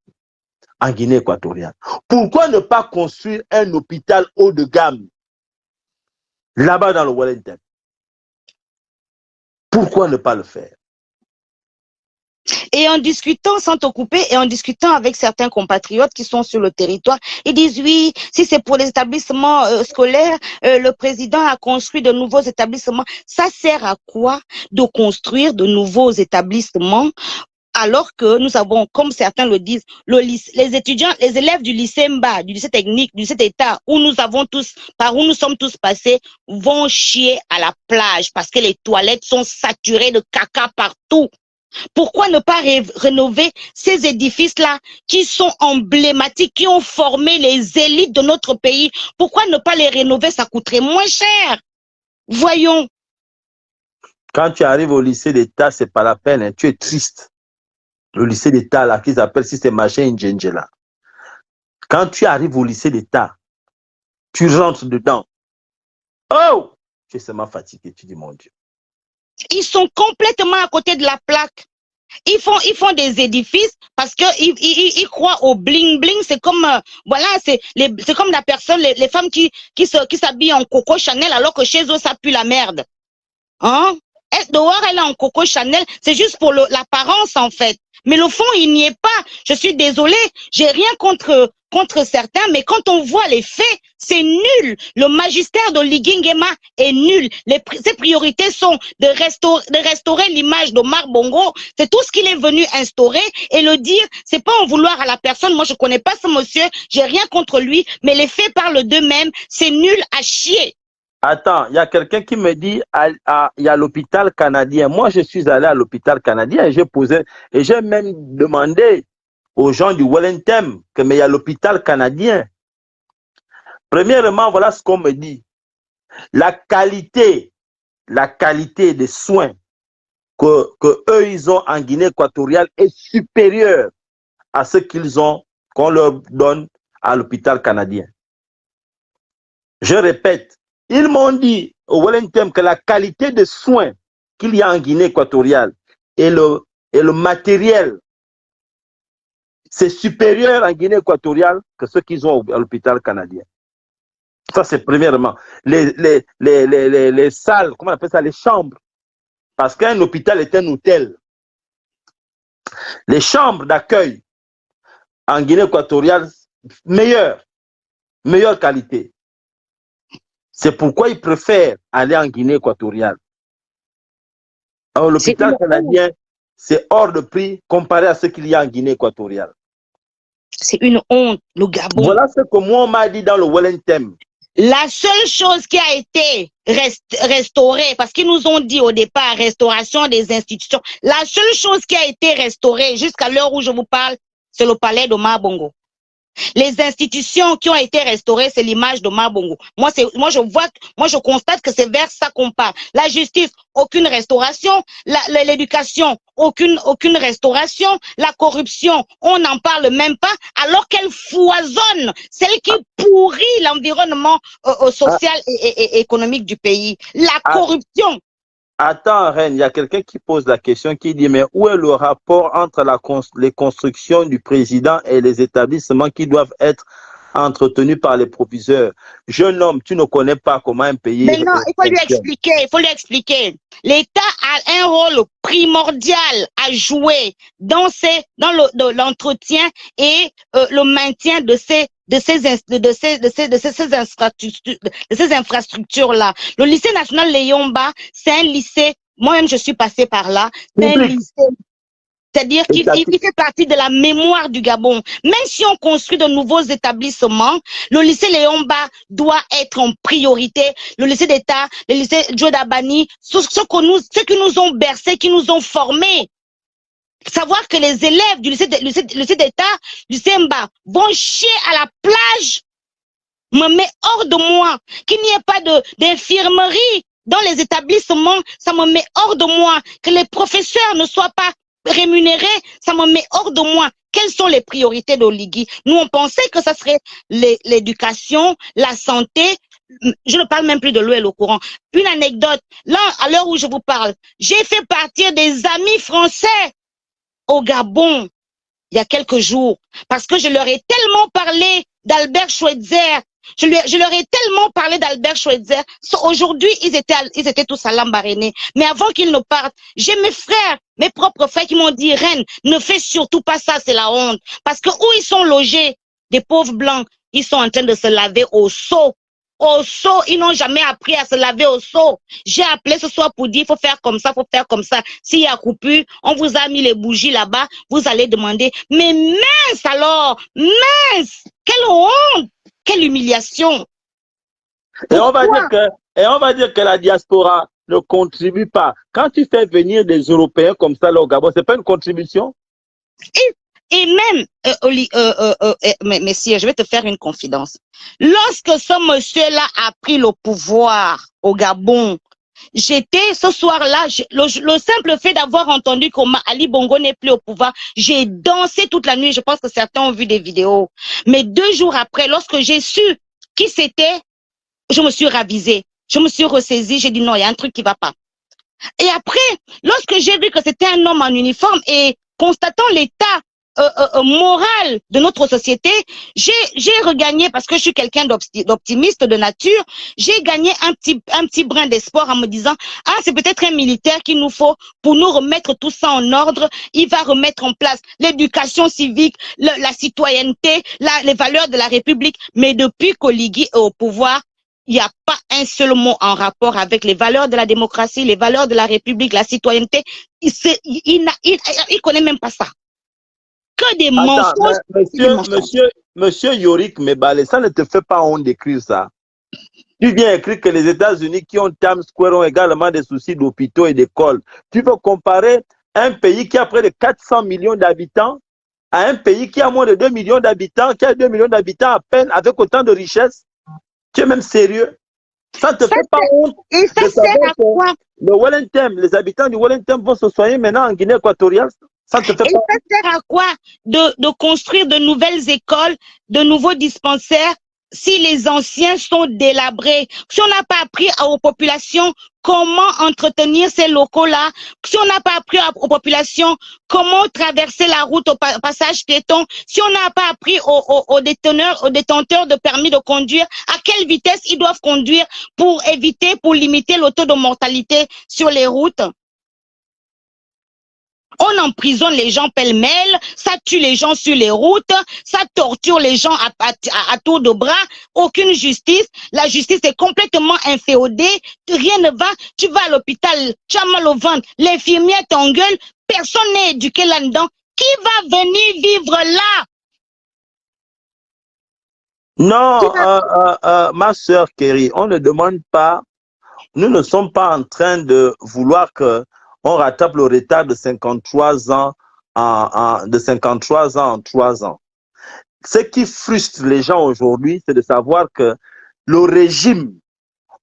en Guinée équatoriale. Pourquoi ne pas construire un hôpital haut de gamme là-bas dans le Wellington? Pourquoi ne pas le faire? Et en discutant, sans te couper, et en discutant avec certains compatriotes qui sont sur le territoire, ils disent oui, si c'est pour les établissements scolaires, le président a construit de nouveaux établissements. Ça sert à quoi de construire de nouveaux établissements alors que nous avons, comme certains le disent, les étudiants, les élèves du lycée Mba, du lycée technique, du lycée d'État, par où nous sommes tous passés, vont chier à la plage parce que les toilettes sont saturées de caca partout. Pourquoi ne pas rénover ces édifices-là qui sont emblématiques, qui ont formé les élites de notre pays? Pourquoi ne pas les rénover? Ça coûterait moins cher. Voyons. Quand tu arrives au lycée d'État, c'est pas la peine, hein. Tu es triste. Le lycée d'État, là, qu'ils appellent Système-Machin Ndjendjela. Quand tu arrives au lycée d'État, tu rentres dedans. Oh! Tu es seulement fatigué, tu dis, mon Dieu. Ils sont complètement à côté de la plaque. Ils font des édifices parce que ils croient au bling bling. C'est comme voilà, c'est comme la personne, les femmes qui s'habillent en Coco Chanel alors que chez eux ça pue la merde. Hein? Dehors elle est en Coco Chanel, c'est juste pour l'apparence en fait. Mais le fond il n'y est pas. Je suis désolée, j'ai rien contre certains, mais quand on voit les faits, c'est nul. Le magistère d'Oligui Nguema est nul. Ses priorités sont de restaurer l'image d'Omar Bongo. C'est tout ce qu'il est venu instaurer et le dire, c'est pas en vouloir à la personne. Moi, je connais pas ce monsieur, j'ai rien contre lui, mais les faits parlent d'eux-mêmes. C'est nul à chier. Attends, il y a quelqu'un qui me dit, il y a l'hôpital canadien. Moi, je suis allé à l'hôpital canadien et j'ai même demandé aux gens du Wellington que mais il y a l'hôpital canadien. Premièrement, voilà ce qu'on me dit. La qualité des soins que eux ils ont en Guinée équatoriale est supérieure à ce qu'on leur donne à l'hôpital canadien. Je répète, ils m'ont dit au Wellington que la qualité de soins qu'il y a en Guinée équatoriale et le matériel, c'est supérieur en Guinée équatoriale que ce qu'ils ont à l'hôpital canadien. Ça, c'est premièrement. Les salles, comment on appelle ça, les chambres. Parce qu'un hôpital est un hôtel. Les chambres d'accueil en Guinée équatoriale, meilleure qualité. C'est pourquoi ils préfèrent aller en Guinée équatoriale. Alors, l'hôpital canadien, c'est hors de prix comparé à ce qu'il y a en Guinée équatoriale. C'est une honte, le Gabon. Voilà ce que moi, on m'a dit dans le Wellington. La seule chose qui a été restaurée, parce qu'ils nous ont dit au départ, restauration des institutions, la seule chose qui a été restaurée jusqu'à l'heure où je vous parle, c'est le palais d'Omar Bongo. Les institutions qui ont été restaurées, c'est l'image d'Omar Bongo. Moi, je constate que c'est vers ça qu'on parle. La justice, aucune restauration. L'éducation, aucune restauration. La corruption, on n'en parle même pas, alors qu'elle foisonne, celle qui pourrit l'environnement social et économique du pays. La corruption. Attends, Reine, il y a quelqu'un qui pose la question, qui dit, mais où est le rapport entre les constructions du président et les établissements qui doivent être entretenus par les proviseurs? Jeune homme, tu ne connais pas comment un pays... Mais non, il faut lui expliquer. L'État a un rôle primordial à jouer dans l'entretien et le maintien de ces infrastructures-là. Le lycée national Léomba, c'est un lycée, moi-même je suis passé par là, c'est un lycée, c'est-à-dire qu'il fait partie de la mémoire du Gabon. Même si on construit de nouveaux établissements, le lycée Léomba doit être en priorité. Le lycée d'État, le lycée Joe Dabani, ceux qui nous ont bercés, qui nous ont formés. Savoir que les élèves du lycée d'État, du CMBA, vont chier à la plage, me met hors de moi. Qu'il n'y ait pas d'infirmerie dans les établissements, ça me met hors de moi. Que les professeurs ne soient pas rémunérés, ça me met hors de moi. Quelles sont les priorités d'Oligui? Nous, on pensait que ça serait l'éducation, la santé. Je ne parle même plus de l'eau et le courant. Une anecdote, là, à l'heure où je vous parle, j'ai fait partir des amis français au Gabon il y a quelques jours parce que je leur ai tellement parlé d'Albert Schweitzer. Je leur ai tellement parlé d'Albert Schweitzer. Aujourd'hui, ils étaient tous à Lambaréné. Mais avant qu'ils ne partent, j'ai mes frères, mes propres frères qui m'ont dit, Reine, ne fais surtout pas ça, c'est la honte. Parce que où ils sont logés, des pauvres blancs, ils sont en train de se laver au seau. Au seau, ils n'ont jamais appris à se laver au seau. J'ai appelé ce soir pour dire, faut faire comme ça, faut faire comme ça. S'il y a coupure, on vous a mis les bougies là-bas, vous allez demander, mais mince alors, mince, quelle honte, quelle humiliation. Et on va dire que la diaspora, ne contribue pas. Quand tu fais venir des Européens comme ça là, au Gabon, c'est pas une contribution? Et même, messieurs, je vais te faire une confidence. Lorsque ce monsieur-là a pris le pouvoir au Gabon, j'étais ce soir-là, le simple fait d'avoir entendu qu'Ali Bongo n'est plus au pouvoir, j'ai dansé toute la nuit. Je pense que certains ont vu des vidéos. Mais 2 jours après, lorsque j'ai su qui c'était, je me suis ravisée. Je me suis ressaisie. J'ai dit non, il y a un truc qui va pas. Et après, lorsque j'ai vu que c'était un homme en uniforme et constatant l'état moral de notre société, j'ai regagné, parce que je suis quelqu'un d'optimiste de nature, j'ai gagné un petit brin d'espoir en me disant, ah, c'est peut-être un militaire qu'il nous faut pour nous remettre tout ça en ordre. Il va remettre en place l'éducation civique, la citoyenneté, les valeurs de la République. Mais depuis qu'Oligui est au pouvoir, il n'y a pas un seul mot en rapport avec les valeurs de la démocratie, les valeurs de la République, la citoyenneté. Il connaît même pas ça. Que des mensonges. Monsieur Yorik Mebale, ça ne te fait pas honte d'écrire ça. Tu viens écrire que les États-Unis qui ont Times Square ont également des soucis d'hôpitaux et d'écoles. Tu veux comparer un pays qui a près de 400 millions d'habitants à un pays qui a moins de 2 millions d'habitants, qui a 2 millions d'habitants à peine, avec autant de richesses? Tu es même sérieux? Ça ne te fait pas honte? Et ça sert à quoi? Le Wellington, les habitants du Wellington vont se soigner maintenant en Guinée équatoriale. Ça te fait pas... ça sert à quoi de construire de nouvelles écoles, de nouveaux dispensaires, si les anciens sont délabrés? Si on n'a pas appris aux populations comment entretenir ces locaux-là, si on n'a pas appris aux populations comment traverser la route au passage piéton, si on n'a pas appris aux détenteurs de permis de conduire, à quelle vitesse ils doivent conduire pour limiter le taux de mortalité sur les routes. On emprisonne les gens pêle-mêle, ça tue les gens sur les routes, ça torture les gens à tour de bras, aucune justice. La justice est complètement inféodée, rien ne va. Tu vas à l'hôpital, tu as mal au ventre, l'infirmière t'engueule, personne n'est éduqué là-dedans. Qui va venir vivre là? Non, ma soeur Kerry, on ne demande pas, nous ne sommes pas en train de vouloir que on rattrape le retard de 53 ans en 3 ans. Ce qui frustre les gens aujourd'hui, c'est de savoir que le régime,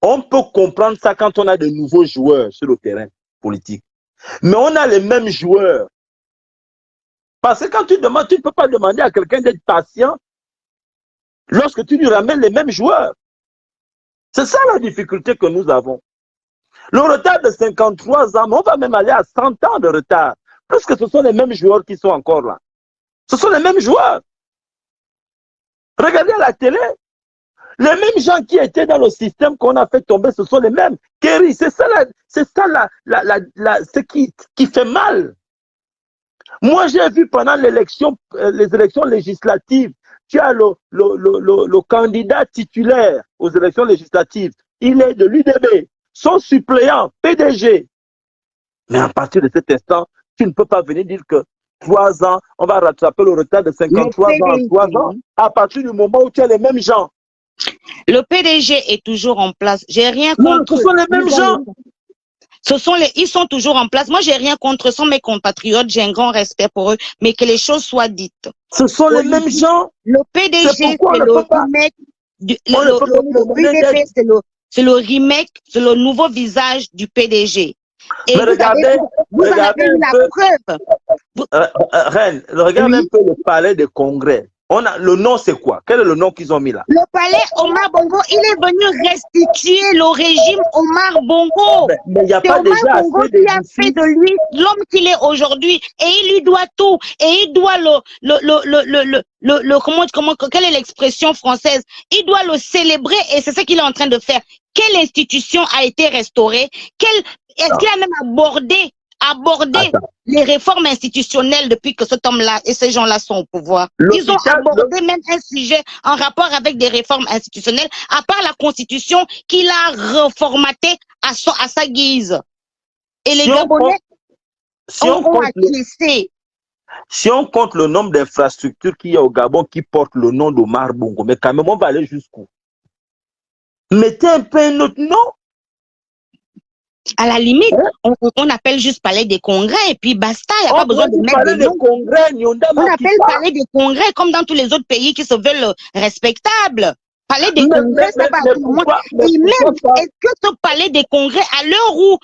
on peut comprendre ça quand on a de nouveaux joueurs sur le terrain politique. Mais on a les mêmes joueurs. Parce que quand tu demandes, tu ne peux pas demander à quelqu'un d'être patient lorsque tu lui ramènes les mêmes joueurs. C'est ça la difficulté que nous avons. Le retard de 53 ans, mais on va même aller à 100 ans de retard. Parce que ce sont les mêmes joueurs qui sont encore là. Ce sont les mêmes joueurs. Regardez à la télé. Les mêmes gens qui étaient dans le système qu'on a fait tomber, ce sont les mêmes. Kerry, c'est ça, ce qui fait mal. Moi, j'ai vu pendant les élections législatives, tu as le candidat titulaire aux élections législatives. Il est de l'UDB. Son suppléant, PDG. Mais à partir de cet instant, tu ne peux pas venir dire que 3 ans, on va rattraper le retard de 53 ans en 3 ans, à partir du moment où tu as les mêmes gens. Le PDG est toujours en place. J'ai rien contre. Non, ce sont les mêmes gens. Ils sont toujours en place. Moi, j'ai rien contre. Ce sont mes compatriotes. J'ai un grand respect pour eux. Mais que les choses soient dites. Ce sont les mêmes gens. Le PDG, c'est le remake. C'est le remake, c'est le nouveau visage du PDG. Et mais regardez, vous avez eu la preuve. Reine, regarde un peu le palais des congrès. Le nom, c'est quoi? Quel est le nom qu'ils ont mis là? Le palais Omar Bongo, il est venu restituer le régime Omar Bongo. Mais il n'y a pas déjà Omar Bongo qui a fait de lui l'homme qu'il est aujourd'hui. Et il lui doit tout. Et il doit quelle est l'expression française? Il doit le célébrer et c'est ce qu'il est en train de faire. Quelle institution a été restaurée? Est-ce qu'il a même abordé les réformes institutionnelles depuis que cet homme-là et ces gens-là sont au pouvoir? Ils ont abordé même un sujet en rapport avec des réformes institutionnelles, à part la Constitution qu'il a reformatée à sa guise. Et les Gabonais ont acquiescé. Si on compte le nombre d'infrastructures qu'il y a au Gabon qui portent le nom d'Omar Bongo, mais quand même, on va aller jusqu'où? Mettez un peu un autre nom. À la limite, Hein? on appelle juste palais des congrès et puis basta, il n'y a pas On besoin pourrait de dire mettre de parler de nom. congrès, Nyonda On appelle Makita. palais des congrès comme dans tous les autres pays qui se veulent respectables. Palais des congrès, ça va à tout le monde. Mais Et pourquoi même, pas? est-ce que ce palais des congrès, à l'heure où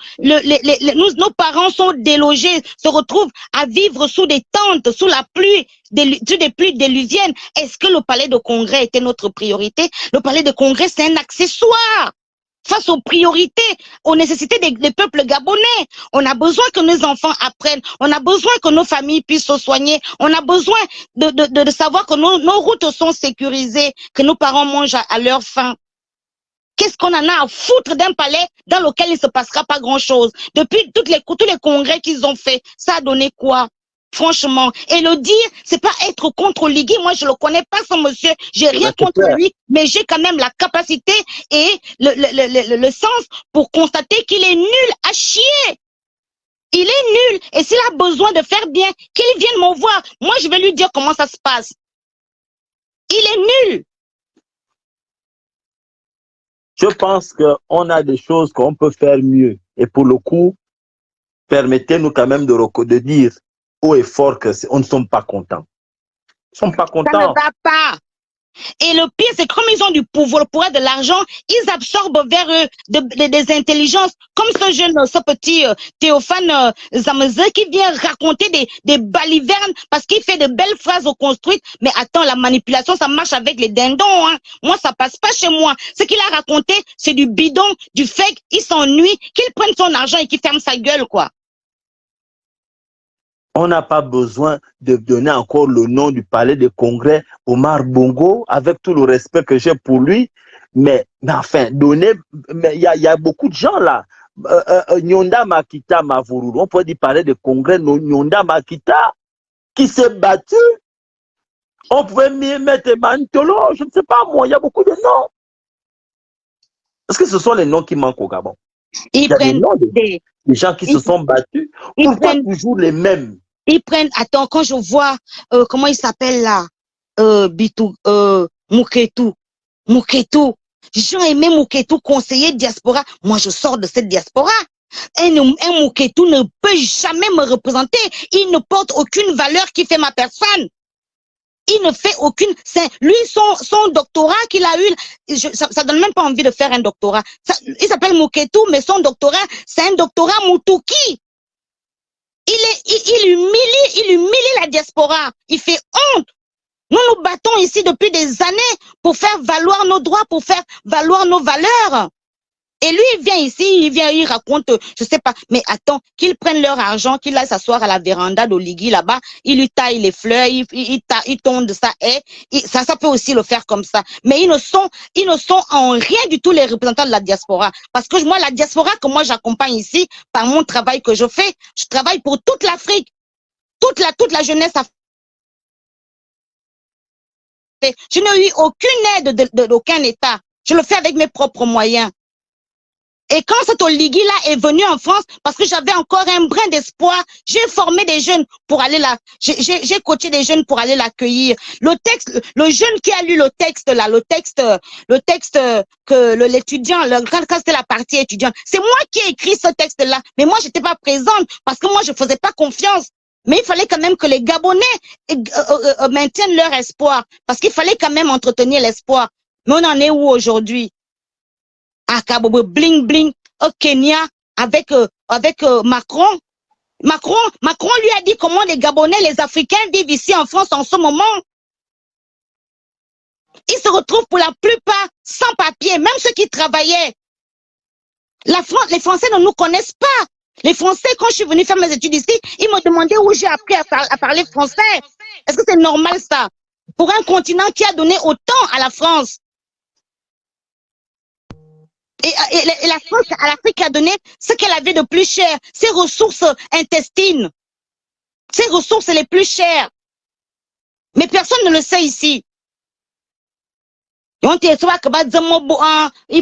nos parents sont délogés, se retrouvent à vivre sous des tentes, sous la pluie, sous des pluies déluviennes, est-ce que le palais de congrès était notre priorité? Le palais de congrès, c'est un accessoire face aux priorités, aux nécessités des peuples gabonais. On a besoin que nos enfants apprennent, on a besoin que nos familles puissent se soigner, on a besoin de savoir que nos routes sont sécurisées, que nos parents mangent à leur faim. Qu'est-ce qu'on en a à foutre d'un palais dans lequel il ne se passera pas grand-chose? Depuis tous les congrès qu'ils ont fait, ça a donné quoi? Franchement. Et le dire, c'est pas être contre Ligui. Moi, je le connais pas, ce monsieur. J'ai rien contre lui, mais j'ai quand même la capacité et le sens pour constater qu'il est nul à chier. Il est nul. Et s'il a besoin de faire bien, qu'il vienne me voir. Moi, je vais lui dire comment ça se passe. Il est nul. Je pense qu'on a des choses qu'on peut faire mieux. Et pour le coup, permettez-nous quand même de dire haut et fort qu'on ne sommes pas contents. Ils ne sont pas contents. Ça ne va pas. Et le pire, c'est comme ils ont du pouvoir, de l'argent, ils absorbent vers eux des intelligences, comme ce petit Théophane Zameze qui vient raconter des balivernes parce qu'il fait de belles phrases construites. Mais attends, la manipulation, ça marche avec les dindons. Hein. Moi, ça passe pas chez moi. Ce qu'il a raconté, c'est du bidon, du fake. Il s'ennuie, qu'il prenne son argent et qu'il ferme sa gueule, quoi. On n'a pas besoin de donner encore le nom du palais de congrès Omar Bongo, avec tout le respect que j'ai pour lui. Mais enfin, il y a beaucoup de gens là. Nyonda Makita Mavururu, on pourrait dire palais de congrès Nyonda Makita, qui s'est battu. On pouvait mettre Mantolo, je ne sais pas moi, il y a beaucoup de noms. Est-ce que ce sont les noms qui manquent au Gabon? Ils prennent des gens qui se sont battus. Pourquoi toujours les mêmes? Ils prennent, attends, quand je vois, comment il s'appelle là, Mouketou. Jean-Aimé Mouketou, conseiller diaspora. Moi, je sors de cette diaspora. Un Mouketou ne peut jamais me représenter. Il ne porte aucune valeur qui fait ma personne. Il ne fait aucune... Lui, son doctorat qu'il a eu, ça donne même pas envie de faire un doctorat. Il s'appelle Mouketou, mais son doctorat, c'est un doctorat Moutouki. Il humilie la diaspora. Il fait honte. Nous nous battons ici depuis des années pour faire valoir nos droits, pour faire valoir nos valeurs. Et lui, il vient ici, il raconte, je sais pas, mais attends, qu'ils prennent leur argent, qu'ils aillent s'asseoir à la véranda d'Oligui là-bas, il lui taille les fleurs, il tonde ça, ça peut aussi le faire comme ça. Mais ils ne sont en rien du tout les représentants de la diaspora. Parce que moi, la diaspora que moi j'accompagne ici, par mon travail que je fais, je travaille pour toute l'Afrique, toute la jeunesse africaine. Je n'ai eu aucune aide d'aucun État. Je le fais avec mes propres moyens. Et quand cet Oligui-là est venu en France, parce que j'avais encore un brin d'espoir, j'ai formé des jeunes pour aller là. J'ai coaché des jeunes pour aller l'accueillir. Le jeune qui a lu le texte là, le texte que l'étudiant, quand c'était la partie étudiante, c'est moi qui ai écrit ce texte-là. Mais moi, j'étais pas présente parce que moi, je faisais pas confiance. Mais il fallait quand même que les Gabonais maintiennent leur espoir. Parce qu'il fallait quand même entretenir l'espoir. Mais on en est où aujourd'hui? À Kabobo, bling bling, au Kenya, avec Macron. Macron lui a dit comment les Gabonais, les Africains vivent ici en France en ce moment. Ils se retrouvent pour la plupart sans papier, même ceux qui travaillaient. Les Français ne nous connaissent pas. Les Français, quand je suis venue faire mes études ici, ils me demandaient où j'ai appris à parler français. Est-ce que c'est normal ça? Pour un continent qui a donné autant à la France. Et la France à l'Afrique a donné ce qu'elle avait de plus cher, ses ressources intestines, ses ressources les plus chères. Mais personne ne le sait ici. Ils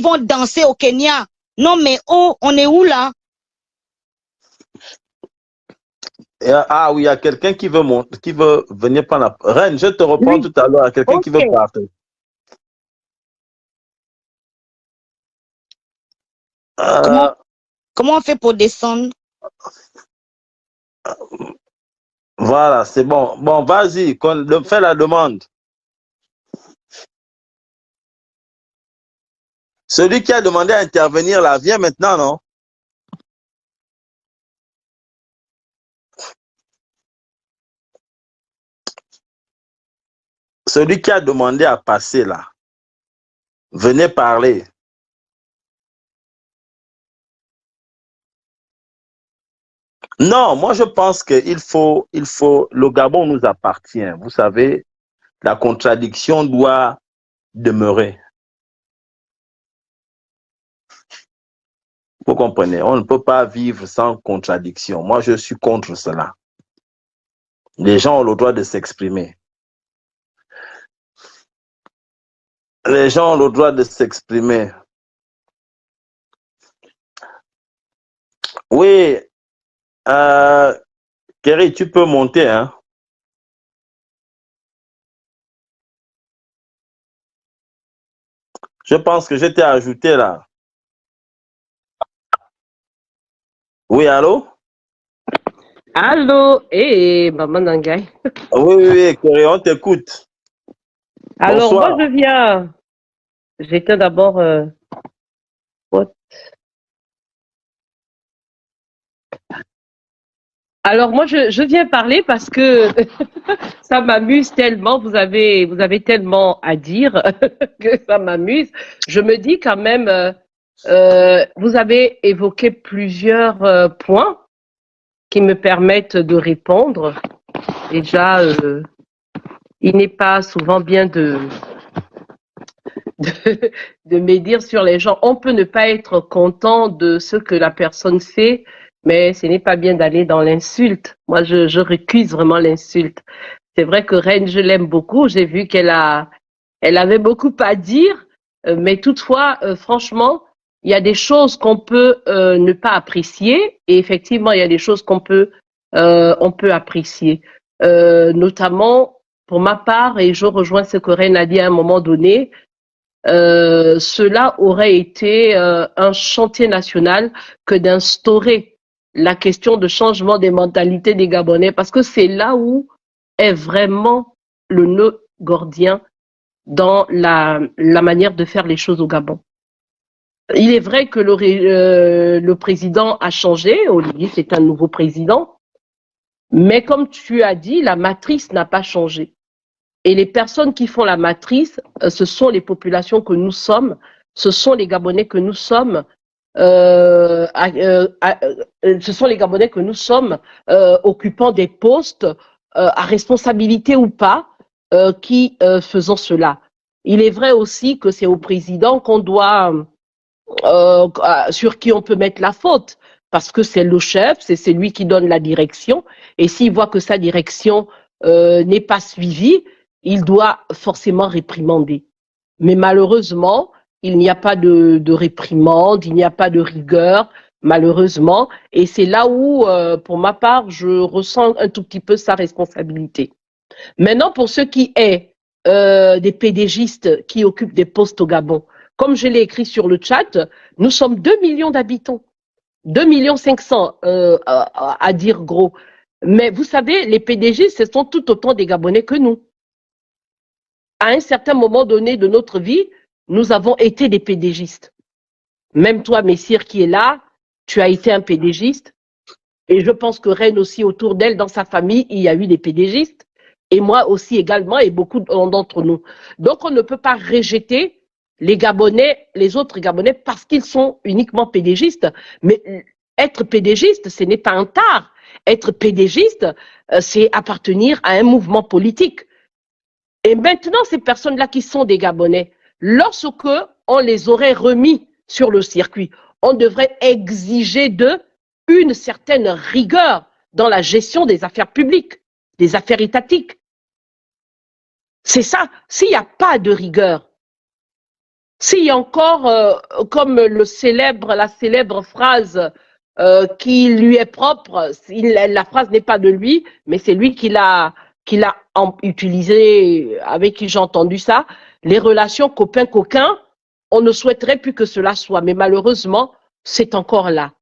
vont danser au Kenya. Non mais oh, on est où là? Ah oui, il y a quelqu'un qui veut venir prendre la... Reine, je te reprends tout à l'heure. Il y a quelqu'un qui veut partir. Comment on fait pour descendre? Voilà, c'est bon. Bon, vas-y, fais la demande. Celui qui a demandé à intervenir là, viens maintenant, non? Celui qui a demandé à passer là, venez parler. Non, moi je pense qu'il faut, le Gabon nous appartient. Vous savez, la contradiction doit demeurer. Vous comprenez, on ne peut pas vivre sans contradiction. Moi, je suis contre cela. Les gens ont le droit de s'exprimer. Les gens ont le droit de s'exprimer. Oui, Kerry, tu peux monter, hein? Je pense que je t'ai ajouté là. Oui, allô? Allô, Maman Nangai. Oui, oui, oui, Kerry, on t'écoute. Alors, Bonsoir. moi, je viens. J'étais d'abord. Alors, moi, je viens parler parce que ça m'amuse tellement. Vous avez tellement à dire que ça m'amuse. Je me dis quand même, vous avez évoqué plusieurs points qui me permettent de répondre. Déjà, il n'est pas souvent bien de médire sur les gens. On peut ne pas être content de ce que la personne fait, mais ce n'est pas bien d'aller dans l'insulte. Moi, je récuse vraiment l'insulte. C'est vrai que Reine, je l'aime beaucoup. J'ai vu elle avait beaucoup à dire, mais toutefois, franchement, il y a des choses qu'on peut ne pas apprécier, et effectivement, il y a des choses on peut apprécier. Notamment, pour ma part, et je rejoins ce que Reine a dit à un moment donné, cela aurait été un chantier national que d'instaurer la question de changement des mentalités des Gabonais, parce que c'est là où est vraiment le nœud gordien dans la manière de faire les choses au Gabon. Il est vrai que le président a changé, Olivier, c'est un nouveau président, mais comme tu as dit, la matrice n'a pas changé. Et les personnes qui font la matrice, ce sont les populations que nous sommes, ce sont les Gabonais que nous sommes, ce sont les Gabonais que nous sommes occupant des postes à responsabilité ou pas, qui faisons cela. Il est vrai aussi que c'est au président qu'on doit, sur qui on peut mettre la faute, parce que c'est le chef, c'est lui qui donne la direction, et s'il voit que sa direction n'est pas suivie, il doit forcément réprimander. Mais malheureusement, il n'y a pas de réprimande, il n'y a pas de rigueur, malheureusement, et c'est là où, pour ma part, je ressens un tout petit peu sa responsabilité. Maintenant, pour ce qui est des PDGistes qui occupent des postes au Gabon, comme je l'ai écrit sur le chat, nous sommes 2 millions d'habitants, 2,5 millions à dire gros. Mais vous savez, les PDG, ce sont tout autant des Gabonais que nous. À un certain moment donné de notre vie, nous avons été des PDGistes. Même toi, Messire, qui est là, tu as été un PDGiste. Et je pense que Reine aussi, autour d'elle, dans sa famille, il y a eu des PDGistes. Et moi aussi également, et beaucoup d'entre nous. Donc, on ne peut pas rejeter les Gabonais, les autres Gabonais, parce qu'ils sont uniquement PDGistes. Mais être PDGiste, ce n'est pas un tard. Être PDGiste, c'est appartenir à un mouvement politique. Et maintenant, ces personnes-là qui sont des Gabonais, lorsque on les aurait remis sur le circuit, on devrait exiger d'eux une certaine rigueur dans la gestion des affaires publiques, des affaires étatiques. C'est ça. S'il n'y a pas de rigueur, s'il y a encore, comme la célèbre phrase qui lui est propre, la phrase n'est pas de lui, mais c'est lui qui l'a utilisé, avec qui j'ai entendu ça, les relations copain-coquin, on ne souhaiterait plus que cela soit, mais malheureusement, c'est encore là.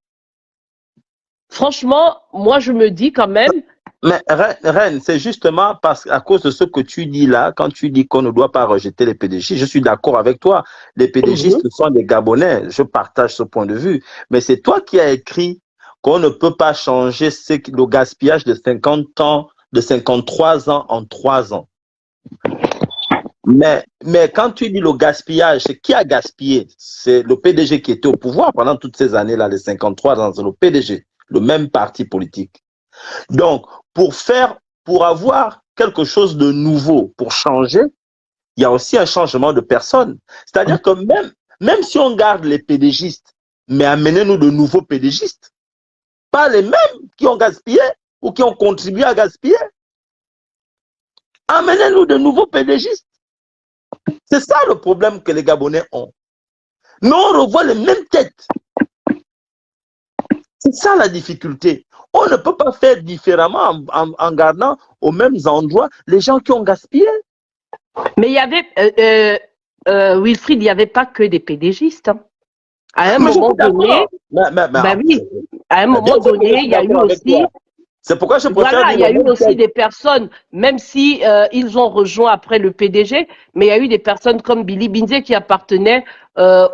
franchement, moi, je me dis quand même, Mais Reine, c'est justement à cause de ce que tu dis là, quand tu dis qu'on ne doit pas rejeter les PDG, je suis d'accord avec toi. Les PDG, ce sont des Gabonais. Je partage ce point de vue. Mais c'est toi qui as écrit qu'on ne peut pas changer le gaspillage de 50 ans, de 53 ans en 3 ans. Mais quand tu dis le gaspillage, c'est qui a gaspillé? C'est le PDG qui était au pouvoir pendant toutes ces années-là, les 53 ans, c'est le PDG, le même parti politique. Donc, pour avoir quelque chose de nouveau, pour changer, il y a aussi un changement de personne. C'est-à-dire que même si on garde les PDGistes, mais amenez-nous de nouveaux PDGistes, pas les mêmes qui ont gaspillé ou qui ont contribué à gaspiller. Amenez-nous de nouveaux PDGistes. C'est ça le problème que les Gabonais ont. Mais on revoit les mêmes têtes. C'est ça la difficulté. On ne peut pas faire différemment en gardant aux mêmes endroits les gens qui ont gaspillé. mais il y avait, Wilfried, il n'y avait pas que des PDGistes. Hein. À un moment donné, oui, à un moment donné, il y a eu aussi. C'est pourquoi je préfère voilà, il y a eu aussi des personnes, même si ils ont rejoint après le PDG, mais il y a eu des personnes comme Billy Binze qui appartenaient à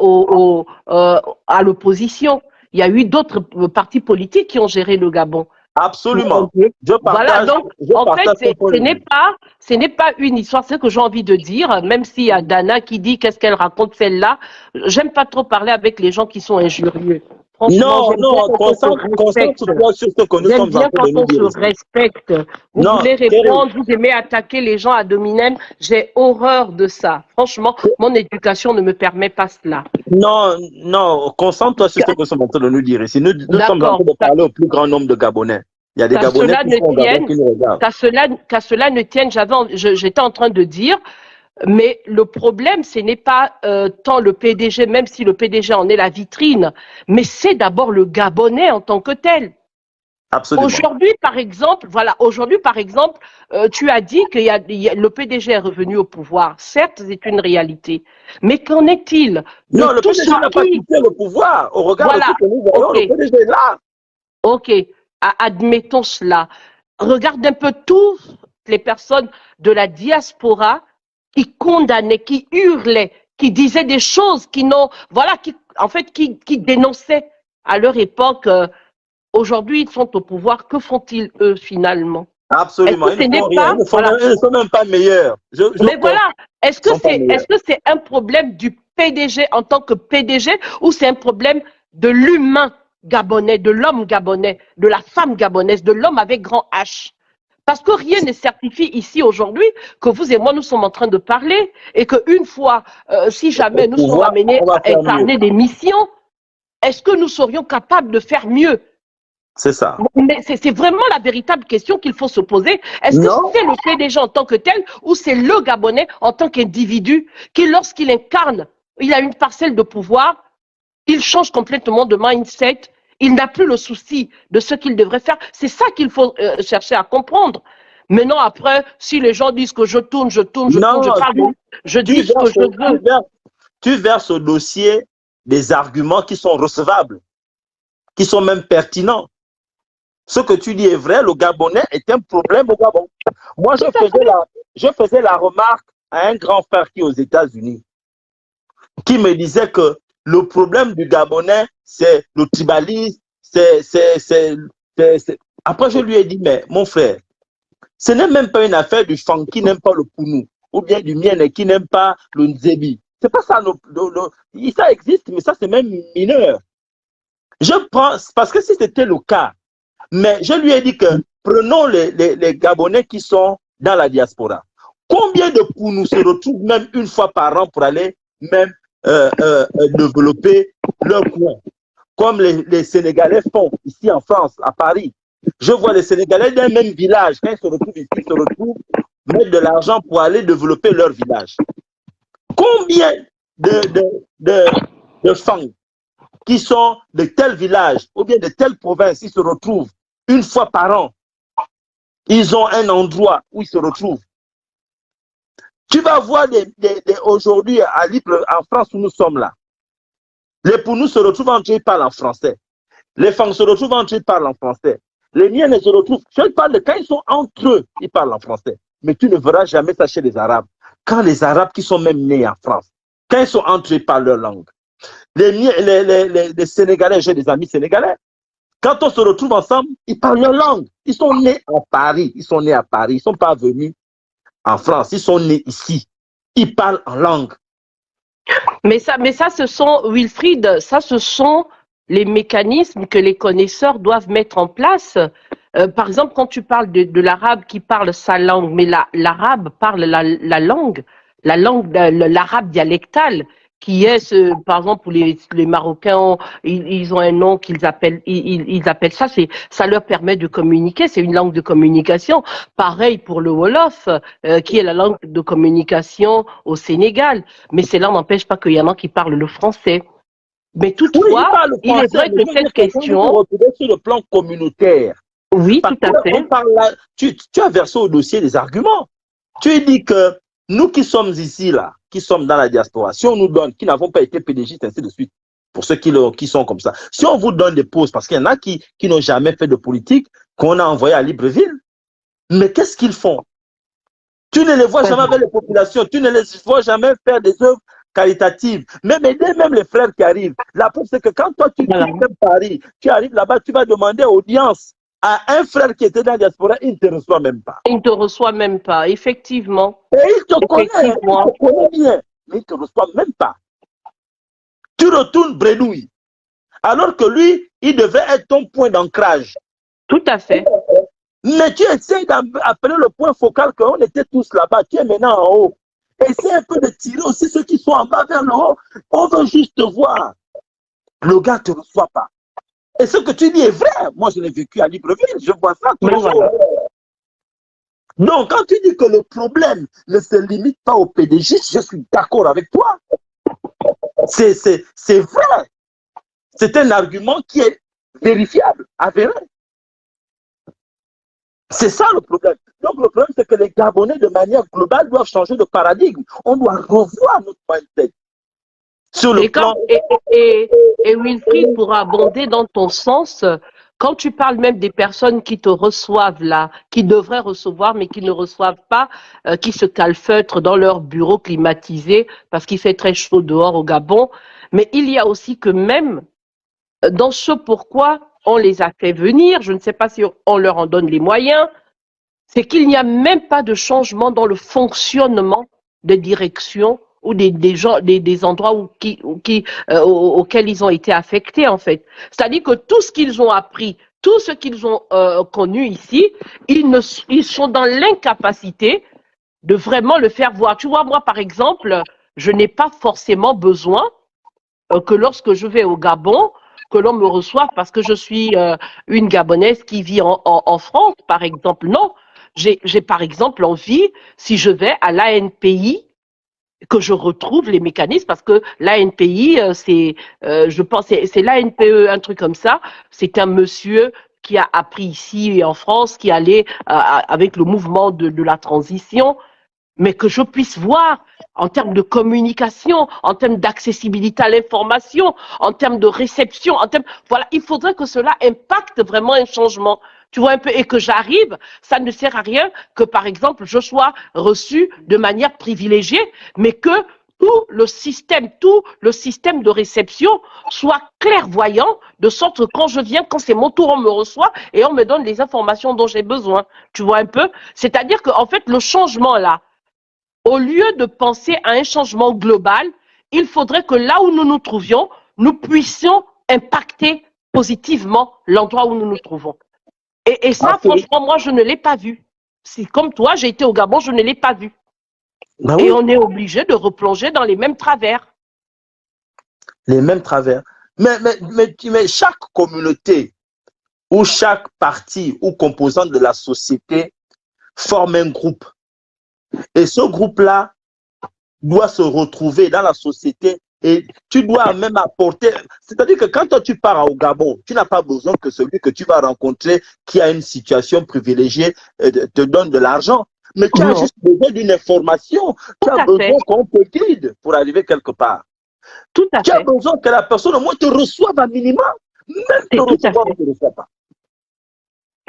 l'opposition. Il y a eu d'autres partis politiques qui ont géré le Gabon. Absolument. Voilà, donc en fait, ce n'est pas une histoire, c'est ce que j'ai envie de dire, même s'il y a Dana qui dit qu'est-ce qu'elle raconte celle-là. J'aime pas trop parler avec les gens qui sont injurieux. Non, concentre-toi sur ce que nous sommes en train de nous dire. Quand on se respecte. Vous voulez répondre, vous aimez attaquer les gens ad hominem. J'ai horreur de ça. Franchement, mon éducation ne me permet pas cela. Non, concentre-toi sur ce que nous sommes en train de nous dire ici. Nous sommes en train de parler au plus grand nombre de Gabonais. Il y a des Gabonais qui sont Gabonais qui nous regardent. Qu'à cela ne tienne, j'étais en train de dire. Mais le problème, ce n'est pas tant le PDG, même si le PDG en est la vitrine, mais c'est d'abord le Gabonais en tant que tel. Absolument. Aujourd'hui, par exemple, tu as dit que le PDG est revenu au pouvoir. Certes, c'est une réalité. Mais qu'en est-il? Non, le PDG n'a pas quitté le pouvoir. Au regard de ce que nous voyons, le PDG est là. Ok, admettons cela. Regarde un peu toutes les personnes de la diaspora qui condamnaient, qui hurlaient, qui disaient des choses qui dénonçaient à leur époque. Aujourd'hui, ils sont au pouvoir. Que font-ils, eux, finalement? Absolument. Ils ne sont même pas meilleurs. Mais voilà, est-ce que c'est un problème du PDG en tant que PDG ou c'est un problème de l'humain gabonais, de l'homme gabonais, de la femme gabonaise, de l'homme avec grand H? Parce que rien ne certifie ici aujourd'hui que vous et moi nous sommes en train de parler et qu'une fois, si jamais nous sommes amenés à incarner des missions, est-ce que nous serions capables de faire mieux? C'est ça. Mais c'est vraiment la véritable question qu'il faut se poser. Est-ce que c'est le PDG en tant que tel ou c'est le Gabonais en tant qu'individu qui, lorsqu'il incarne, il a une parcelle de pouvoir, il change complètement de mindset. Il n'a plus le souci de ce qu'il devrait faire. C'est ça qu'il faut chercher à comprendre. Maintenant, après, si les gens disent que je tourne, je parle, je dis ce que je veux. Tu verses au dossier des arguments qui sont recevables, qui sont même pertinents. Ce que tu dis est vrai, le Gabonais est un problème au Gabon. Moi, je faisais la remarque à un grand frère qui est aux États-Unis, qui me disait que le problème du Gabonais, c'est le tribalisme, Après, je lui ai dit, mais mon frère, ce n'est même pas une affaire du Fang qui n'aime pas le Pounou, ou bien du Mienne qui n'aime pas le Nzebi. C'est pas ça, ça existe, mais ça, c'est même mineur. Je pense, parce que si c'était le cas, mais je lui ai dit que prenons les Gabonais qui sont dans la diaspora. Combien de Pounou se retrouvent même une fois par an pour aller même développer leur coin, comme les Sénégalais font ici en France, à Paris. Je vois les Sénégalais d'un même village, quand ils se retrouvent ici, ils se retrouvent mettre de l'argent pour aller développer leur village. Combien de femmes qui sont de tel village ou bien de telle province, ils se retrouvent une fois par an. Ils ont un endroit où ils se retrouvent. Tu vas voir aujourd'hui à Libre, en France où nous sommes là. Les Pounous se retrouvent entre eux, ils parlent en français. Les femmes se retrouvent entre eux, ils parlent en français. Les miens se retrouvent. Je parle de quand ils sont entre eux, ils parlent en français. Mais tu ne verras jamais ça chez les Arabes. Quand les Arabes qui sont même nés en France, quand ils sont entre eux, ils parlent leur langue. Les Sénégalais, j'ai des amis sénégalais. Quand on se retrouve ensemble, ils parlent leur langue. Ils sont nés à Paris. Ils sont nés à Paris. Ils ne sont pas venus en France. Ils sont nés ici. Ils parlent en langue. Mais ça, ce sont, Wilfried, ça, ce sont les mécanismes que les connaisseurs doivent mettre en place. Par exemple, quand tu parles de l'arabe qui parle sa langue, mais l'arabe parle la langue, l'arabe dialectal, qui est, par exemple, pour les Marocains, ils ont un nom qu'ils appellent, ils appellent ça, ça leur permet de communiquer, c'est une langue de communication. Pareil pour le Wolof, qui est la langue de communication au Sénégal. Mais cela n'empêche pas qu'il y en a qui parlent le français. Mais toutefois, oui, il est vrai que cette question... Sur le plan communautaire. Oui, tout à fait. Tu as versé au dossier des arguments. Tu dis que nous qui sommes ici, là, qui sommes dans la diaspora, si on nous donne, qui n'avons pas été pédégistes, ainsi de suite, pour ceux qui sont comme ça, si on vous donne des postes, parce qu'il y en a qui n'ont jamais fait de politique, qu'on a envoyé à Libreville, mais qu'est-ce qu'ils font? Tu ne les vois jamais avec les populations, tu ne les vois jamais faire des œuvres caritatives, même aider même les frères qui arrivent. La preuve, c'est que quand toi, tu quittes Paris, tu arrives là-bas, tu vas demander audience à un frère qui était dans la diaspora, il ne te reçoit même pas. Il ne te reçoit même pas, effectivement. Et il te connaît bien, mais il ne te reçoit même pas. Tu retournes bredouille. Alors que lui, il devait être ton point d'ancrage. Tout à fait. Mais tu essaies d'appeler le point focal qu'on était tous là-bas, tu es maintenant en haut. Essaie un peu de tirer aussi ceux qui sont en bas vers le haut. On veut juste te voir. Le gars ne te reçoit pas. Et ce que tu dis est vrai. Moi, je l'ai vécu à Libreville. Je vois ça tous les jours. Donc, quand tu dis que le problème ne se limite pas au PDG, je suis d'accord avec toi. C'est vrai. C'est un argument qui est vérifiable, avéré. C'est ça le problème. Donc, le problème, c'est que les Gabonais, de manière globale, doivent changer de paradigme. On doit revoir notre mindset. Sur le plan... et Wilfried, pour abonder dans ton sens, quand tu parles même des personnes qui te reçoivent là, qui devraient recevoir mais qui ne reçoivent pas, qui se calfeutrent dans leur bureau climatisé parce qu'il fait très chaud dehors au Gabon, mais il y a aussi que même dans ce pourquoi on les a fait venir, je ne sais pas si on leur en donne les moyens, c'est qu'il n'y a même pas de changement dans le fonctionnement des directions ou des endroits auxquels ils ont été affectés, en fait. C'est-à-dire que tout ce qu'ils ont appris, tout ce qu'ils ont connu ici, ils sont dans l'incapacité de vraiment le faire voir. Tu vois, moi, par exemple, je n'ai pas forcément besoin que lorsque je vais au Gabon, que l'on me reçoive parce que je suis une Gabonaise qui vit en France, par exemple. Non, j'ai par exemple envie, si je vais à l'ANPI, que je retrouve les mécanismes, parce que l'ANPI, je pense, c'est l'ANPE, un truc comme ça. C'est un monsieur qui a appris ici en France, qui allait avec le mouvement de la transition, mais que je puisse voir en termes de communication, en termes d'accessibilité à l'information, en termes de réception, voilà, il faudrait que cela impacte vraiment un changement. Tu vois un peu, et que j'arrive, ça ne sert à rien que, par exemple, je sois reçu de manière privilégiée, mais que tout le système de réception soit clairvoyant, de sorte que quand je viens, quand c'est mon tour, on me reçoit et on me donne les informations dont j'ai besoin. Tu vois un peu? C'est-à-dire qu'en fait, le changement là, au lieu de penser à un changement global, il faudrait que là où nous nous trouvions, nous puissions impacter positivement l'endroit où nous nous trouvons. Et ça, franchement, moi, je ne l'ai pas vu. C'est comme toi, j'ai été au Gabon, je ne l'ai pas vu. Ben et on est obligé de replonger dans les mêmes travers. Les mêmes travers. Mais chaque communauté ou chaque partie ou composante de la société forme un groupe. Et ce groupe-là doit se retrouver dans la société et tu dois même apporter... C'est-à-dire que quand toi tu pars au Gabon, tu n'as pas besoin que celui que tu vas rencontrer qui a une situation privilégiée te donne de l'argent. Mais tu as juste besoin d'une information. Tu as besoin qu'on te guide pour arriver quelque part. Tout à fait. Tu as besoin que la personne au moins te reçoive un minimum. C'est tout à recevoir, fait. on ne reçoit pas.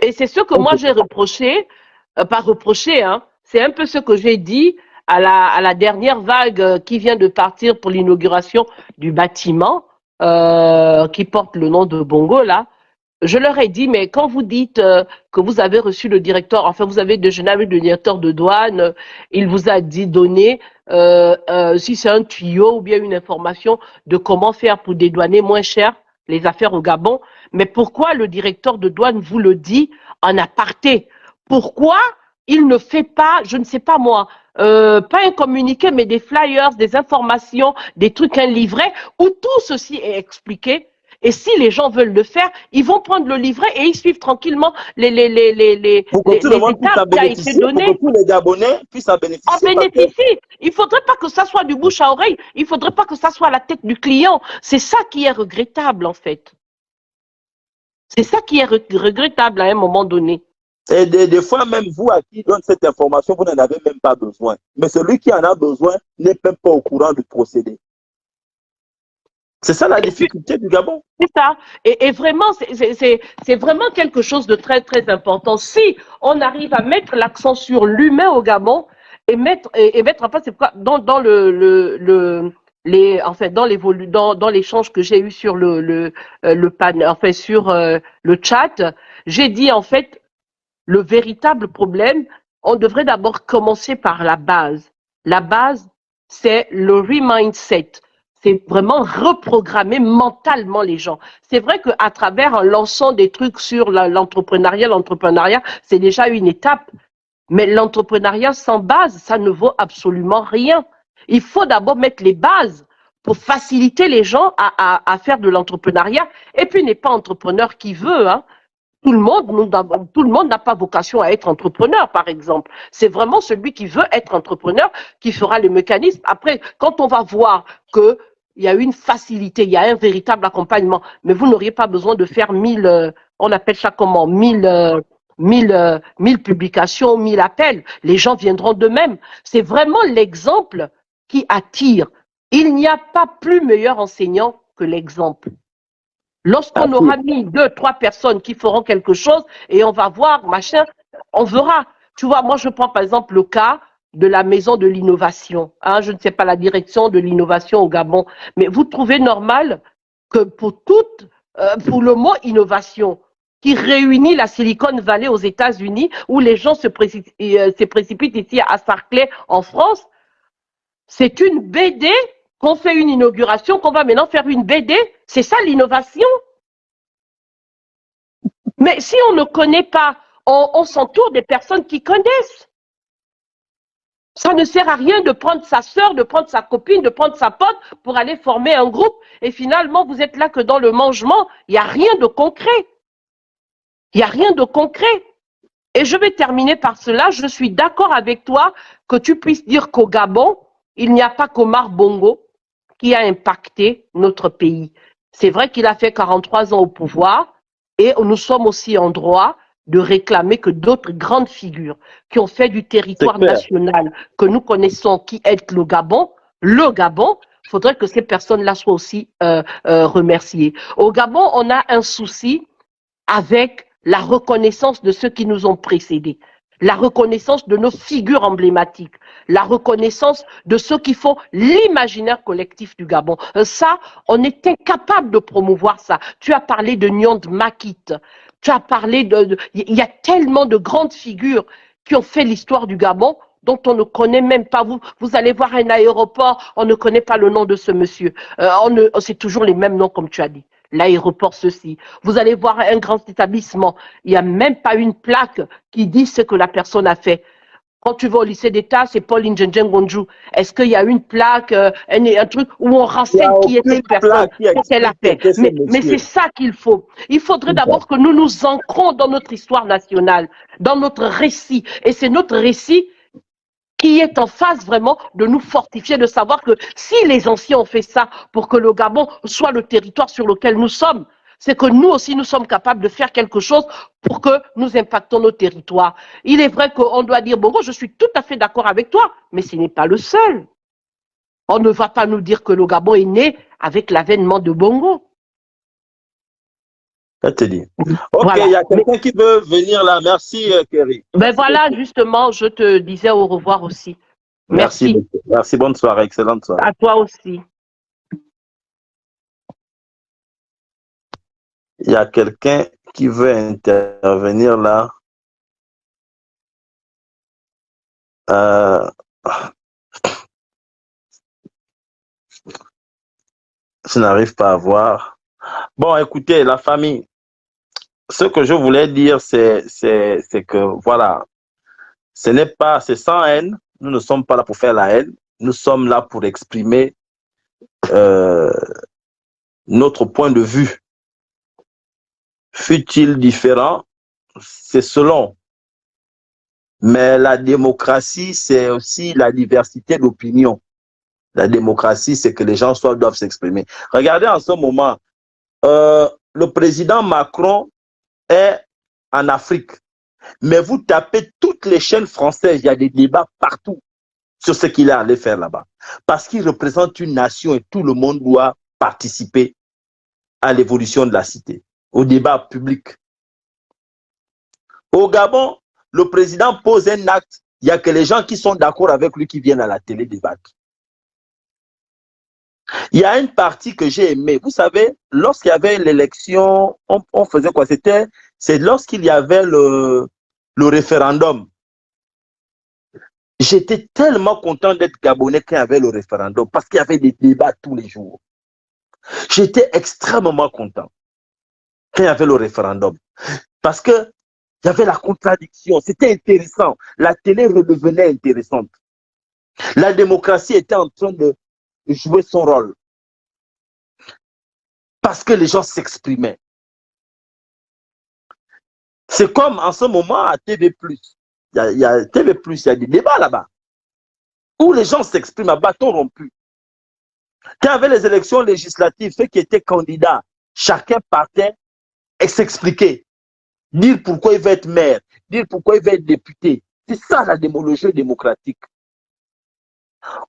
Et c'est ce que On moi peut j'ai reproché, pas reproché, hein, c'est un peu ce que j'ai dit à la dernière vague qui vient de partir pour l'inauguration du bâtiment qui porte le nom de Bongo, là. Je leur ai dit, mais quand vous dites que vous avez reçu le directeur, enfin vous avez déjeuné avec le directeur de douane, il vous a dit donner si c'est un tuyau ou bien une information de comment faire pour dédouaner moins cher les affaires au Gabon. Mais pourquoi le directeur de douane vous le dit en aparté? Pourquoi il ne fait pas, je ne sais pas moi, pas un communiqué, mais des flyers, des informations, des trucs, un livret, où tout ceci est expliqué? Et si les gens veulent le faire, ils vont prendre le livret et ils suivent tranquillement pour que tout le les monde puisse étapes en qui a été bénéficier, pour que données. tous les Gabonais puissent en En bénéficier. Parce que bénéficie. Il faudrait pas que ça soit du bouche à oreille. Il faudrait pas que ça soit à la tête du client. C'est ça qui est regrettable, en fait. C'est ça qui est regrettable à un moment donné. et des fois, même vous à qui donne cette information, vous n'en avez même pas besoin. Mais celui qui en a besoin n'est même pas au courant du procédé. C'est ça la difficulté du Gabon. C'est ça. Et vraiment, c'est vraiment quelque chose de très, très important. Si on arrive à mettre l'accent sur l'humain au Gabon et mettre en place, c'est pourquoi dans dans l'échange que j'ai eu sur le panel, enfin, sur le chat, j'ai dit, en fait, le véritable problème, on devrait d'abord commencer par la base. La base, c'est le remindset. C'est vraiment reprogrammer mentalement les gens. C'est vrai qu'à travers en lançant des trucs sur l'entrepreneuriat, c'est déjà une étape. Mais l'entrepreneuriat sans base, ça ne vaut absolument rien. Il faut d'abord mettre les bases pour faciliter les gens à faire de l'entrepreneuriat. Et puis, n'est pas entrepreneur qui veut, hein. Tout le monde n'a pas vocation à être entrepreneur, par exemple. C'est vraiment celui qui veut être entrepreneur qui fera les mécanismes. Après, quand on va voir qu'il y a une facilité, il y a un véritable accompagnement, mais vous n'auriez pas besoin de faire 1000, on appelle ça comment, 1000 publications, 1000 appels. Les gens viendront d'eux-mêmes. C'est vraiment l'exemple qui attire. Il n'y a pas plus meilleur enseignant que l'exemple. Lorsqu'on aura mis 2, 3 personnes qui feront quelque chose et on va voir, machin, on verra. Tu vois, moi je prends par exemple le cas de la maison de l'innovation. Hein, je ne sais pas la direction de l'innovation au Gabon, mais vous trouvez normal que pour le mot innovation, qui réunit la Silicon Valley aux États-Unis, où les gens se précipitent ici à Sarclay en France, c'est une BD qu'on fait une inauguration, qu'on va maintenant faire une BD, c'est ça l'innovation. Mais si on ne connaît pas, on s'entoure des personnes qui connaissent. Ça ne sert à rien de prendre sa sœur, de prendre sa copine, de prendre sa pote pour aller former un groupe et finalement vous êtes là que dans le mangement, il n'y a rien de concret. Il n'y a rien de concret. Et je vais terminer par cela, je suis d'accord avec toi que tu puisses dire qu'au Gabon, il n'y a pas qu'Omar Bongo qui a impacté notre pays. C'est vrai qu'il a fait 43 ans au pouvoir et nous sommes aussi en droit de réclamer que d'autres grandes figures qui ont fait du territoire national que nous connaissons, qui est le Gabon, il faudrait que ces personnes-là soient aussi remerciées. Au Gabon, on a un souci avec la reconnaissance de ceux qui nous ont précédés, la reconnaissance de nos figures emblématiques, la reconnaissance de ceux qui font l'imaginaire collectif du Gabon. Ça, on est incapable de promouvoir ça. Tu as parlé de Nyond Makit, tu as parlé il y a tellement de grandes figures qui ont fait l'histoire du Gabon dont on ne connaît même pas. Vous allez voir un aéroport, on ne connaît pas le nom de ce monsieur. C'est toujours les mêmes noms comme tu as dit. L'aéroport ceci. Vous allez voir un grand établissement, il n'y a même pas une plaque qui dit ce que la personne a fait. Quand tu vas au lycée d'État, c'est Paul Njenjen Gonjou. Est-ce qu'il y a une plaque, un truc où on renseigne qui est cette personne, ce qu'elle a fait? Mais c'est ça qu'il faut. Il faudrait d'abord que nous nous ancrons dans notre histoire nationale, dans notre récit. Et c'est notre récit qui est en phase vraiment de nous fortifier, de savoir que si les anciens ont fait ça pour que le Gabon soit le territoire sur lequel nous sommes, c'est que nous aussi, nous sommes capables de faire quelque chose pour que nous impactons nos territoires. Il est vrai qu'on doit dire, Bongo, je suis tout à fait d'accord avec toi, mais ce n'est pas le seul. On ne va pas nous dire que le Gabon est né avec l'avènement de Bongo. Je te dis. Ok, Voilà. il y a quelqu'un qui veut venir là. Merci, Kerry. Ben Merci voilà, beaucoup. justement, je te disais au revoir aussi. Merci Merci. beaucoup. Merci, bonne soirée, excellente soirée. À toi aussi. Il y a quelqu'un qui veut intervenir là. Euh, je n'arrive pas à voir. Bon, écoutez, la famille, ce que je voulais dire, c'est que, voilà, c'est sans haine. Nous ne sommes pas là pour faire la haine. Nous sommes là pour exprimer euh, notre point de vue. Fut-il différent, c'est selon. Mais la démocratie, c'est aussi la diversité d'opinions. La démocratie, c'est que les gens doivent s'exprimer. Regardez en ce moment, le président Macron est en Afrique. Mais vous tapez toutes les chaînes françaises, il y a des débats partout sur ce qu'il est allé faire là-bas. Parce qu'il représente une nation et tout le monde doit participer à l'évolution de la cité, au débat public. Au Gabon, le président pose un acte, il n'y a que les gens qui sont d'accord avec lui qui viennent à la télé débattre. Il y a une partie que j'ai aimée. Vous savez, lorsqu'il y avait l'élection, on faisait quoi? C'est lorsqu'il y avait le référendum. J'étais tellement content d'être Gabonais quand il y avait le référendum parce qu'il y avait des débats tous les jours. J'étais extrêmement content quand il y avait le référendum parce que il y avait la contradiction. C'était intéressant. La télé redevenait intéressante. La démocratie était en train de jouer son rôle parce que les gens s'exprimaient. C'est comme en ce moment à TV+. Il y a TV+, il y a des débats là-bas où les gens s'expriment à bâton rompu. Quand il y avait les élections législatives, ceux qui étaient candidats, chacun partait et s'expliquait. Dire pourquoi il veut être maire, dire pourquoi il veut être député. C'est ça la démocratie démocratique.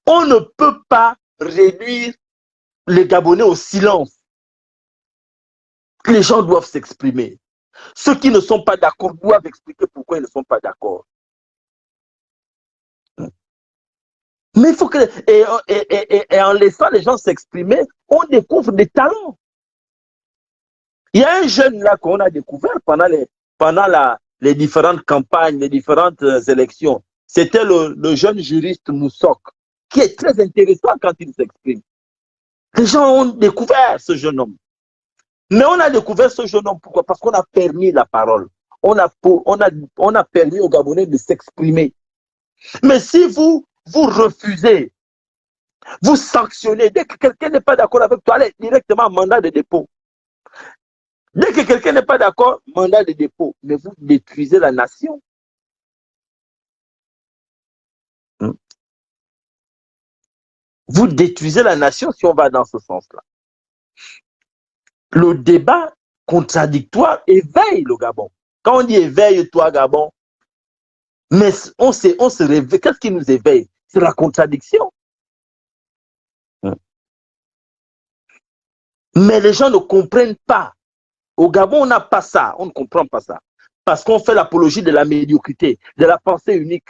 On ne peut pas réduire les Gabonais au silence. Les gens doivent s'exprimer. Ceux qui ne sont pas d'accord doivent expliquer pourquoi ils ne sont pas d'accord. Mais il faut que... Et en laissant les gens s'exprimer, on découvre des talents. Il y a un jeune là qu'on a découvert pendant les différentes campagnes, les différentes élections. C'était le jeune juriste Moussok, qui est très intéressant quand il s'exprime. Les gens ont découvert ce jeune homme. Mais on a découvert ce jeune homme, pourquoi? Parce qu'on a permis la parole. On a permis aux Gabonais de s'exprimer. Mais si vous refusez, vous sanctionnez, dès que quelqu'un n'est pas d'accord avec toi, allez directement mandat de dépôt. Dès que quelqu'un n'est pas d'accord, mandat de dépôt. Mais vous détruisez la nation. Vous détruisez la nation si on va dans ce sens-là. Le débat contradictoire éveille le Gabon. Quand on dit éveille-toi, Gabon, mais on se réveille. Qu'est-ce qui nous éveille? C'est la contradiction. Mais les gens ne comprennent pas. Au Gabon, on n'a pas ça. On ne comprend pas ça. Parce qu'on fait l'apologie de la médiocrité, de la pensée unique.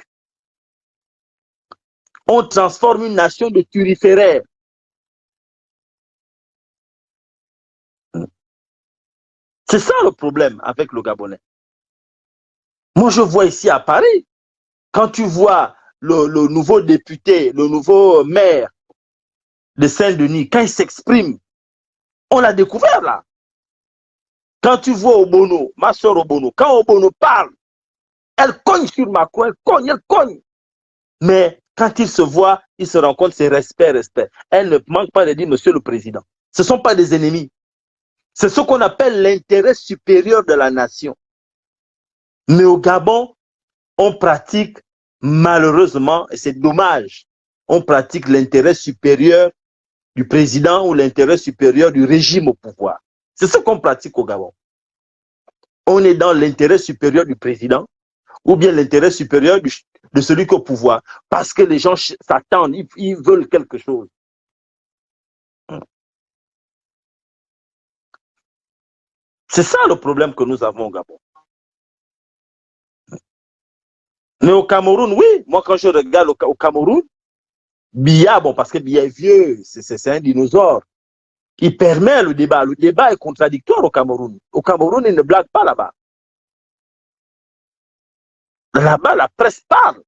On transforme une nation de turiféraires. C'est ça le problème avec le Gabonais. Moi, je vois ici à Paris, quand tu vois le nouveau député, le nouveau maire de Saint-Denis, quand il s'exprime, on l'a découvert là. Quand tu vois Obono, ma soeur Obono, quand Obono parle, elle cogne sur Macron, elle cogne. Mais quand il se voit, il se rend compte, c'est respect, respect. Elle ne manque pas de dire, monsieur le président. Ce ne sont pas des ennemis. C'est ce qu'on appelle l'intérêt supérieur de la nation. Mais au Gabon, on pratique malheureusement, et c'est dommage, on pratique l'intérêt supérieur du président ou l'intérêt supérieur du régime au pouvoir. C'est ce qu'on pratique au Gabon. On est dans l'intérêt supérieur du président ou bien l'intérêt supérieur de celui qui est au pouvoir parce que les gens s'attendent, ils veulent quelque chose. C'est ça le problème que nous avons au Gabon. Mais au Cameroun, oui, moi quand je regarde au Cameroun, Biya, bon, parce que Biya est vieux, c'est un dinosaure. Il permet le débat. Le débat est contradictoire au Cameroun. Au Cameroun, ils ne blaguent pas là-bas. Là-bas, la presse parle.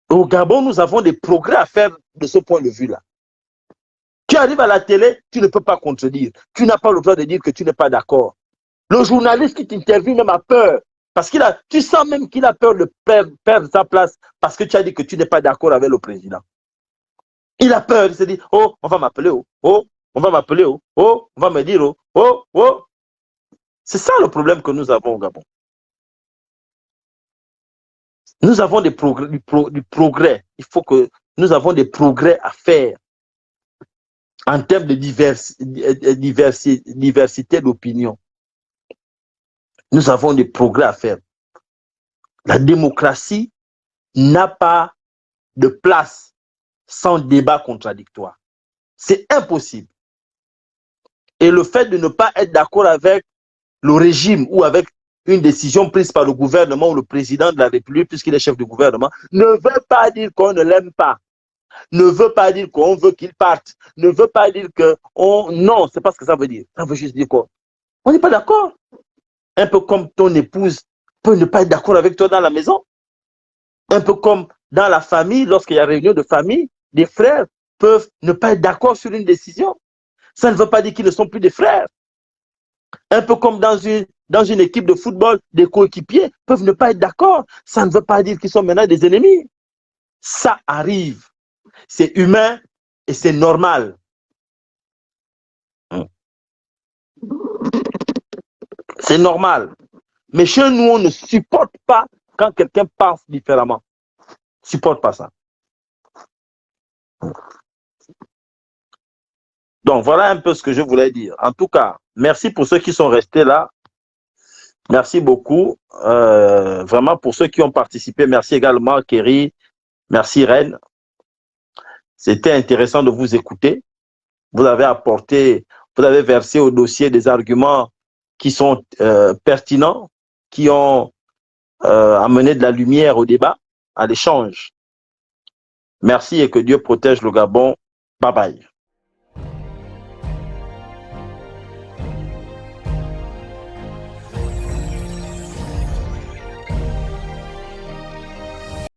Au Gabon, nous avons des progrès à faire de ce point de vue-là. Tu arrives à la télé, tu ne peux pas contredire. Tu n'as pas le droit de dire que tu n'es pas d'accord. Le journaliste qui t'interviewe même a peur. Parce tu sens même qu'il a peur de perdre sa place parce que tu as dit que tu n'es pas d'accord avec le président. Il a peur, il se dit, oh, on va m'appeler, oh, on va m'appeler, oh, on va me dire, oh. C'est ça le problème que nous avons au Gabon. Nous avons du progrès. Il faut que nous avons des progrès à faire en termes de diversité d'opinion. Nous avons des progrès à faire. La démocratie n'a pas de place sans débat contradictoire. C'est impossible. Et le fait de ne pas être d'accord avec le régime ou avec une décision prise par le gouvernement ou le président de la République, puisqu'il est chef du gouvernement, ne veut pas dire qu'on ne l'aime pas. Ne veut pas dire qu'on veut qu'il parte. Ne veut pas dire que on... Non, c'est pas ce que ça veut dire. Ça veut juste dire quoi? On n'est pas d'accord. Un peu comme ton épouse peut ne pas être d'accord avec toi dans la maison. Un peu comme dans la famille, lorsqu'il y a réunion de famille, des frères peuvent ne pas être d'accord sur une décision. Ça ne veut pas dire qu'ils ne sont plus des frères. Un peu comme dans une équipe de football, des coéquipiers peuvent ne pas être d'accord. Ça ne veut pas dire qu'ils sont maintenant des ennemis. Ça arrive. C'est humain et c'est normal. C'est normal. Mais chez nous, on ne supporte pas quand quelqu'un pense différemment. On ne supporte pas ça. Donc, voilà un peu ce que je voulais dire. En tout cas, merci pour ceux qui sont restés là. Merci beaucoup. Vraiment, pour ceux qui ont participé, merci également, Kerry. Merci, Reine. C'était intéressant de vous écouter. Vous avez apporté, vous avez versé au dossier des arguments qui sont pertinents, qui ont amené de la lumière au débat, à l'échange. Merci et que Dieu protège le Gabon. Bye bye.